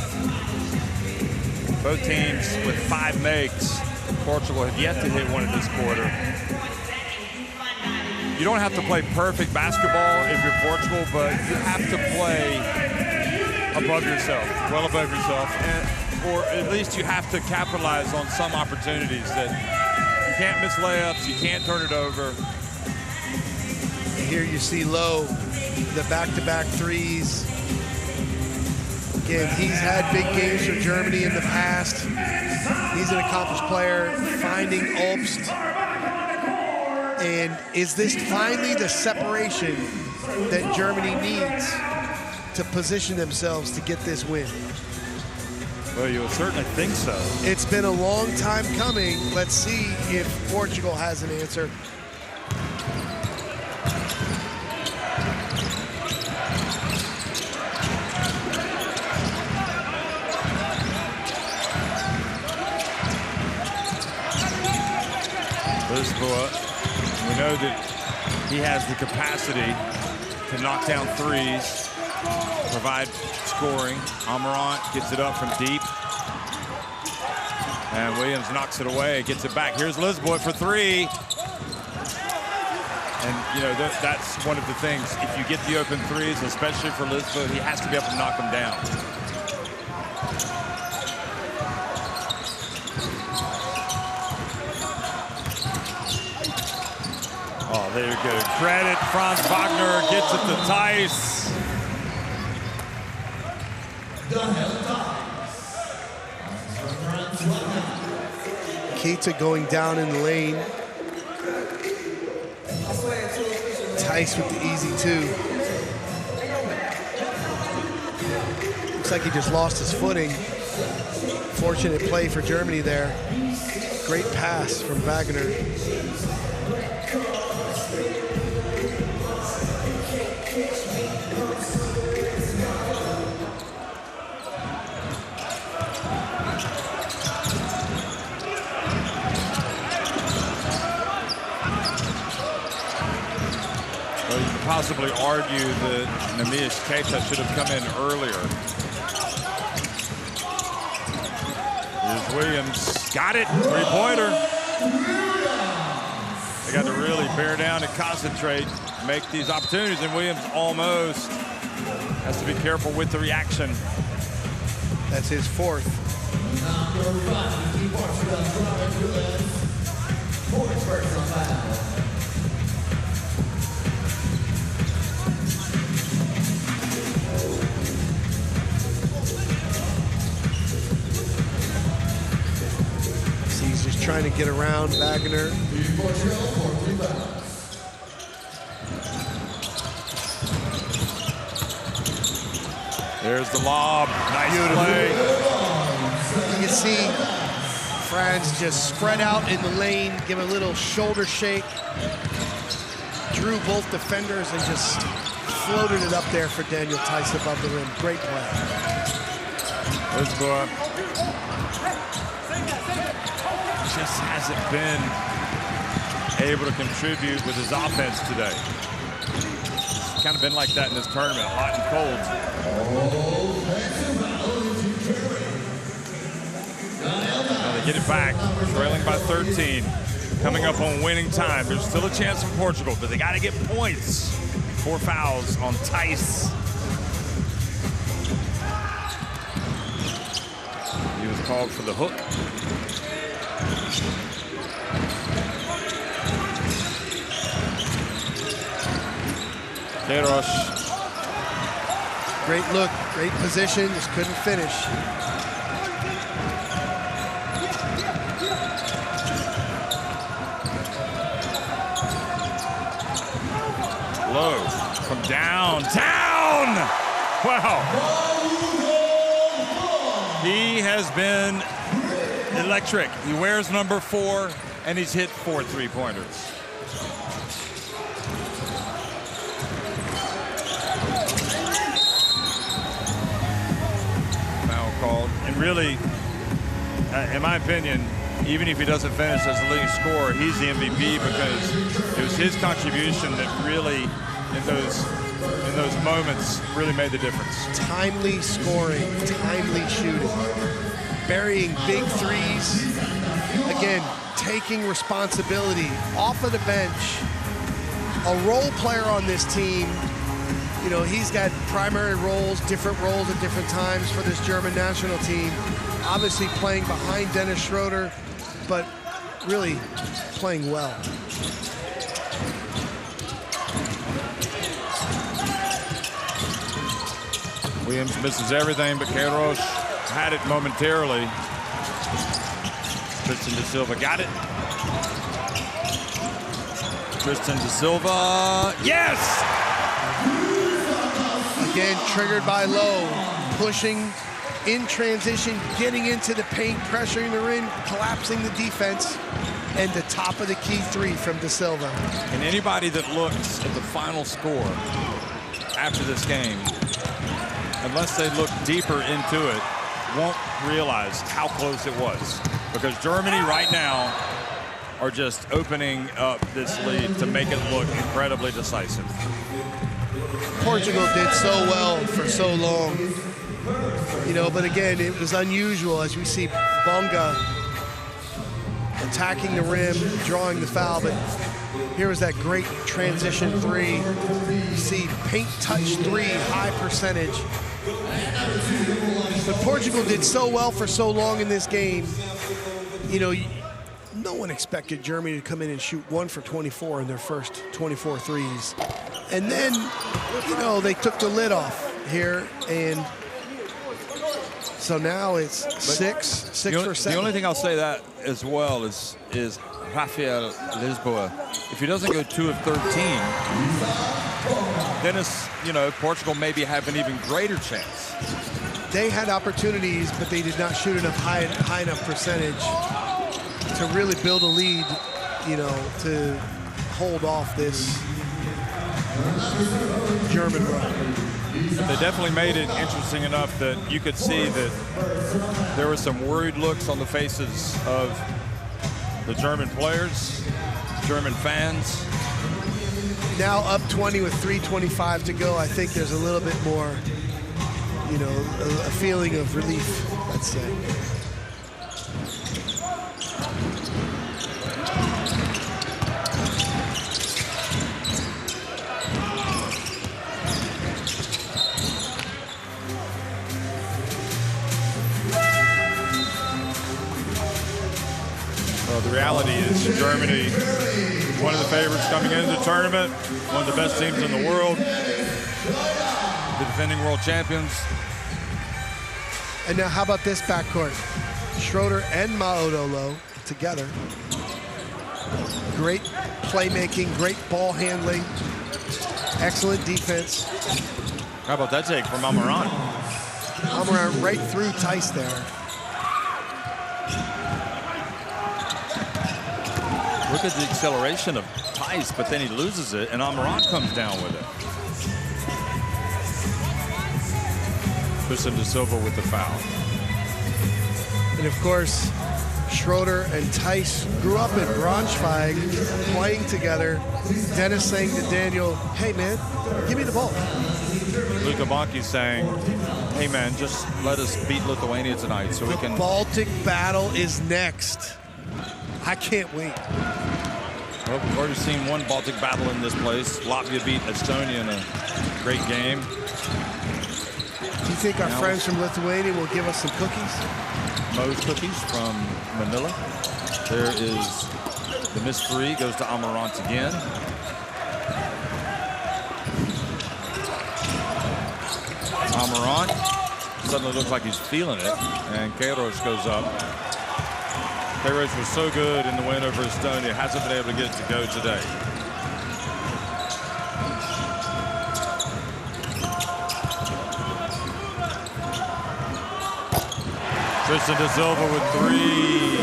Both teams with 5 makes. Portugal have yet to hit one in this quarter. You don't have to play perfect basketball if you're Portugal, but you have to play above yourself, well above yourself, or at least you have to capitalize on some opportunities. That you can't miss layups, you can't turn it over. And here you see Lowe, the back-to-back threes. Again, he's had big games for Germany in the past. He's an accomplished player, finding Obst. And is this finally the separation that Germany needs to position themselves to get this win? Well, you would certainly think so. It's been a long time coming. Let's see if Portugal has an answer. Lisboa, we know that he has the capacity to knock down threes, provide scoring. Amarant gets it up from deep. And Williams knocks it away, gets it back. Here's Lisboa for 3. And, you know, that's one of the things. If you get the open threes, especially for Lisboa, he has to be able to knock them down. Oh, there you go. Credit. Franz Wagner gets it to Tice. Keita going down in the lane. Tice with the easy 2. Looks like he just lost his footing. Fortunate play for Germany there. Great pass from Wagner. Well, you could possibly argue that Neemias Keita should have come in earlier. Here's Williams. Got it. Three-pointer. They got to really bear down and concentrate, make these opportunities, and Williams almost has to be careful with the reaction. That's his 4th. He's just trying to get around Wagner. There's the lob. Nice play. You can see Franz just spread out in the lane, give a little shoulder shake, drew both defenders and just floated it up there for Daniel Theis above the rim. Great play. Lisboa just hasn't been able to contribute with his offense today. It's kind of been like that in this tournament, hot and cold. Now they get it back, trailing by 13. Coming up on winning time. There's still a chance for Portugal, but they got to get points. 4 fouls on Theis. He was called for the hook. Queiroz. Great look, great position, just couldn't finish. Low from downtown. Wow. He has been electric. He wears number 4, and he's hit 4 3-pointers. Foul called. And really, in my opinion, even if he doesn't finish as the leading scorer, he's the MVP because it was his contribution that really, in those moments, really made the difference. Timely scoring, timely shooting, burying big threes. Again, taking responsibility off of the bench. A role player on this team. You know, he's got primary roles, different roles at different times for this German national team. Obviously playing behind Dennis Schroeder, but really playing well. Williams misses everything, but Queiroz had it momentarily. Tristan da Silva got it. Tristan da Silva, yes! Again, triggered by Low, pushing in transition, getting into the paint, pressuring the rim, collapsing the defense, and the top of the key 3 from da Silva. And anybody that looks at the final score after this game, unless they look deeper into it, won't realize how close it was. Because Germany right now are just opening up this lead to make it look incredibly decisive. Portugal did so well for so long. You know, but again, it was unusual as we see Bonga attacking the rim, drawing the foul, but here was that great transition 3. You see paint touch 3, high percentage. But Portugal did so well for so long in this game. You know, no one expected Germany to come in and shoot 1 for 24 in their first 24 threes. And then, you know, they took the lid off here, and so now it's 6 for 7. The only thing I'll say that as well is Rafael Lisboa. If he doesn't go 2 of 13, then it's, you know, Portugal maybe have an even greater chance. They had opportunities, but they did not shoot enough high enough percentage to really build a lead, you know, to hold off this German run. They definitely made it interesting enough that you could see that there were some worried looks on the faces of the German players, German fans. Now up 20 with 3:25 to go. I think there's a little bit more, you know, a feeling of relief, let's say. reality is Germany, one of the favorites coming into the tournament, one of the best teams in the world, the defending world champions. And now how about this backcourt? Schroeder and Maodolo together. Great playmaking, great ball handling, excellent defense. How about that take from Amarant? Amarant right through Tice there. Look at the acceleration of Tice, but then he loses it, and Amarant comes down with it. Tristan de Silva with the foul. And of course, Schroeder and Tice grew up in Braunschweig playing together. Dennis saying to Daniel, hey man, give me the ball. Luka Bonki's saying, hey man, just let us beat Lithuania tonight so we can... Baltic battle is next. I can't wait. Well, we've already seen one Baltic battle in this place. Latvia beat Estonia in a great game. Do you think our friends from Lithuania will give us some cookies? Moe's cookies from Manila. There is the missed three, goes to Amarant again. Amarant suddenly looks like he's feeling it, and Queiroz goes up. Queiroz was so good in the win over Estonia, hasn't been able to get it to go today. Tristan de Silva with three.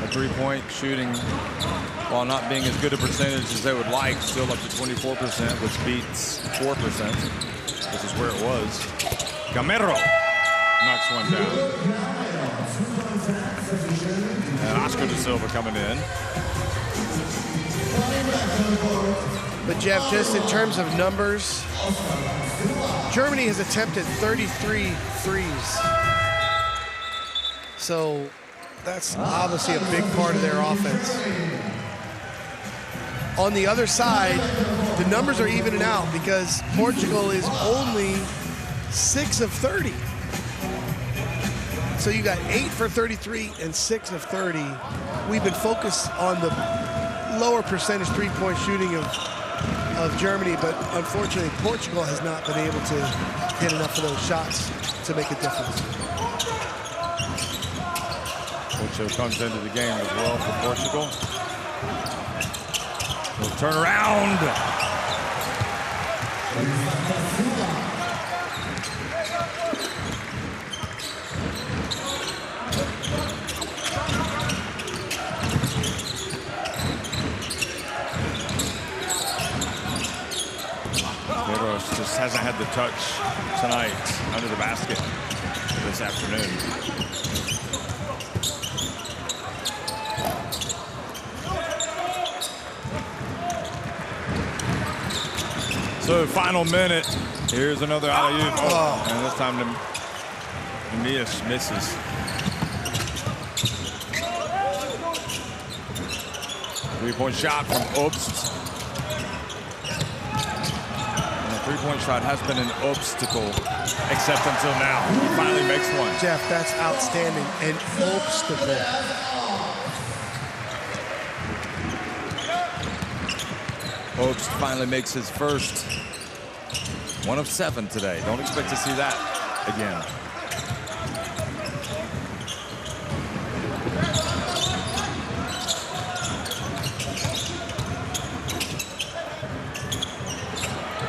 A three-point shooting, while not being as good a percentage as they would like, still up to 24%, which beats 4%. This is where it was. Gamero knocks one down. And Oscar de Silva coming in. But Jeff, just in terms of numbers, Germany has attempted 33 threes. So that's obviously a big part of their offense. On the other side, the numbers are evening out because Portugal is only 6 of 30. So you got 8 for 33 and 6 of 30. We've been focused on the lower percentage three-point shooting of Germany, but unfortunately Portugal has not been able to hit enough of those shots to make a difference. Ocho comes into the game as well for Portugal. We'll turn around. Just hasn't had the touch tonight under the basket this afternoon. So final minute. Here's another alley-oop. Oh, and this time Nemias misses. Three-point shot from Obst. Three-point shot has been an obstacle, except until now. He finally makes one. Jeff, that's outstanding. An obstacle. Obst finally makes his first 1 of 7 today. Don't expect to see that again.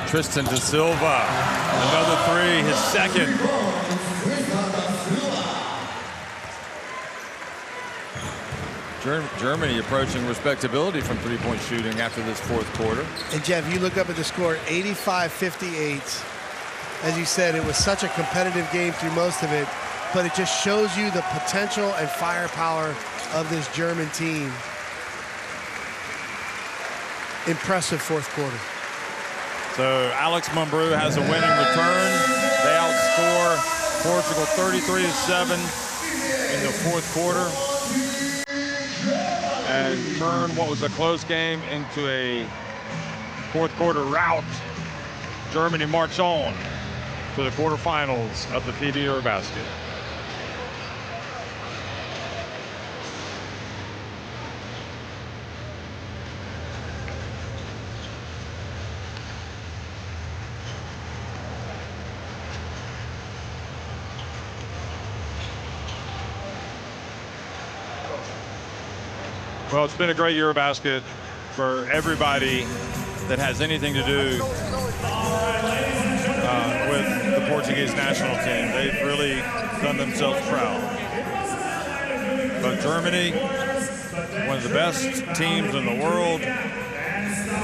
Tristan de Silva, another three, his second. Germany approaching respectability from three-point shooting after this fourth quarter. And Jeff, you look up at the score, 85-58. As you said, it was such a competitive game through most of it, but it just shows you the potential and firepower of this German team. Impressive fourth quarter. So Alex Mumbrou has a winning return. They outscore Portugal 33-7 in the fourth quarter. And turn what was a close game into a fourth quarter rout. Germany march on to the quarterfinals of the FIBA EuroBasket. Well, it's been a great EuroBasket for everybody that has anything to do with the Portuguese national team. They've really done themselves proud. But Germany, one of the best teams in the world,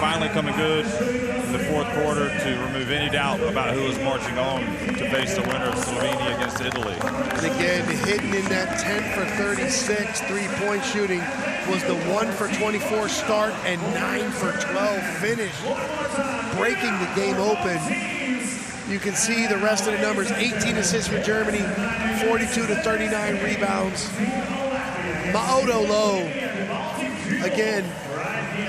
finally coming good in the fourth quarter to remove any doubt about who is marching on to face the winner of Slovenia against Italy. And again, hidden in that 10 for 36 three-point shooting was the 1 for 24 start and 9 for 12 finish, breaking the game open. You can see the rest of the numbers: 18 assists for Germany, 42 to 39 rebounds. Maodo Low, again,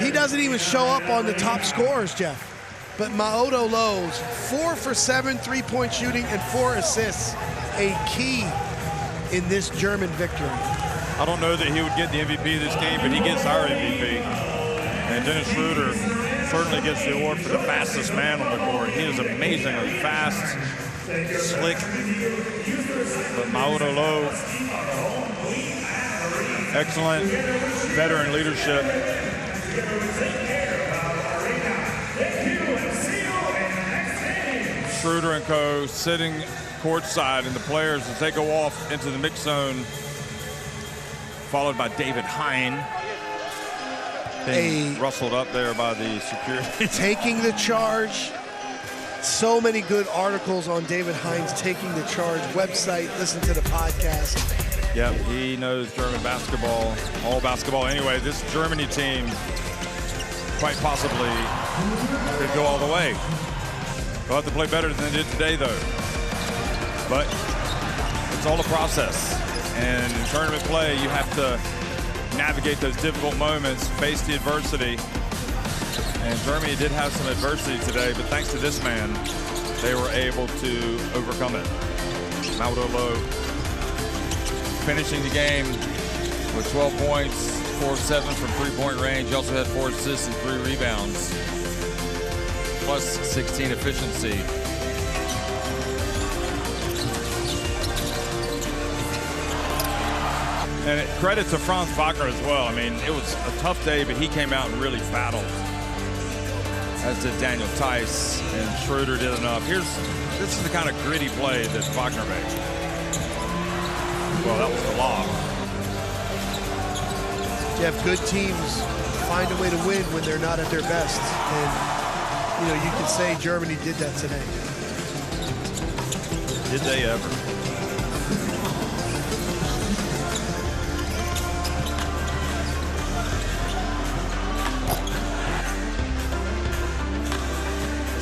he doesn't even show up on the top scorers, Jeff. But Maodo Low's 4 for 7 three-point shooting and 4 assists, a key in this German victory. I don't know that he would get the MVP of this game, but he gets our MVP. And Dennis Schroeder certainly gets the award for the fastest man on the court. He is amazingly fast, slick. But Maodo Low, excellent veteran leadership. Schroeder and co. sitting courtside, and the players, as they go off into the mix zone, followed by David Hein, being rustled up there by the security. Taking the charge. So many good articles on David Hines taking the charge. Website, listen to the podcast. Yep, he knows German basketball, all basketball. Anyway, this Germany team quite possibly could go all the way. They'll have to play better than they did today, though. But it's all a process. And in tournament play, you have to navigate those difficult moments, face the adversity. And Germany did have some adversity today, but thanks to this man, they were able to overcome it. Maodo Low finishing the game with 12 points, 4 of 7 from three-point range. He also had 4 assists and 3 rebounds, plus 16 efficiency. And credit to Franz Wagner as well. I mean, it was a tough day, but he came out and really battled, as did Daniel Tice, and Schroeder did enough. This is the kind of gritty play that Wagner made. Well, that was the lob. Jeff, good teams find a way to win when they're not at their best. And, you know, you can say Germany did that today. Did they ever?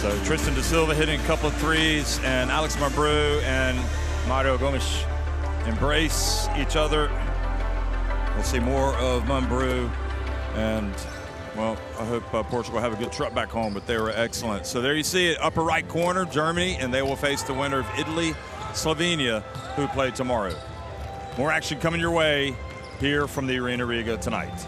So Tristan da Silva hitting a couple of threes, and Alex Marbrou and Mario Gomes embrace each other. We'll see more of Marbrou, and well, I hope Portugal have a good trip back home, but they were excellent. So there you see it, upper right corner, Germany, and they will face the winner of Italy, Slovenia, who play tomorrow. More action coming your way here from the Arena Riga tonight.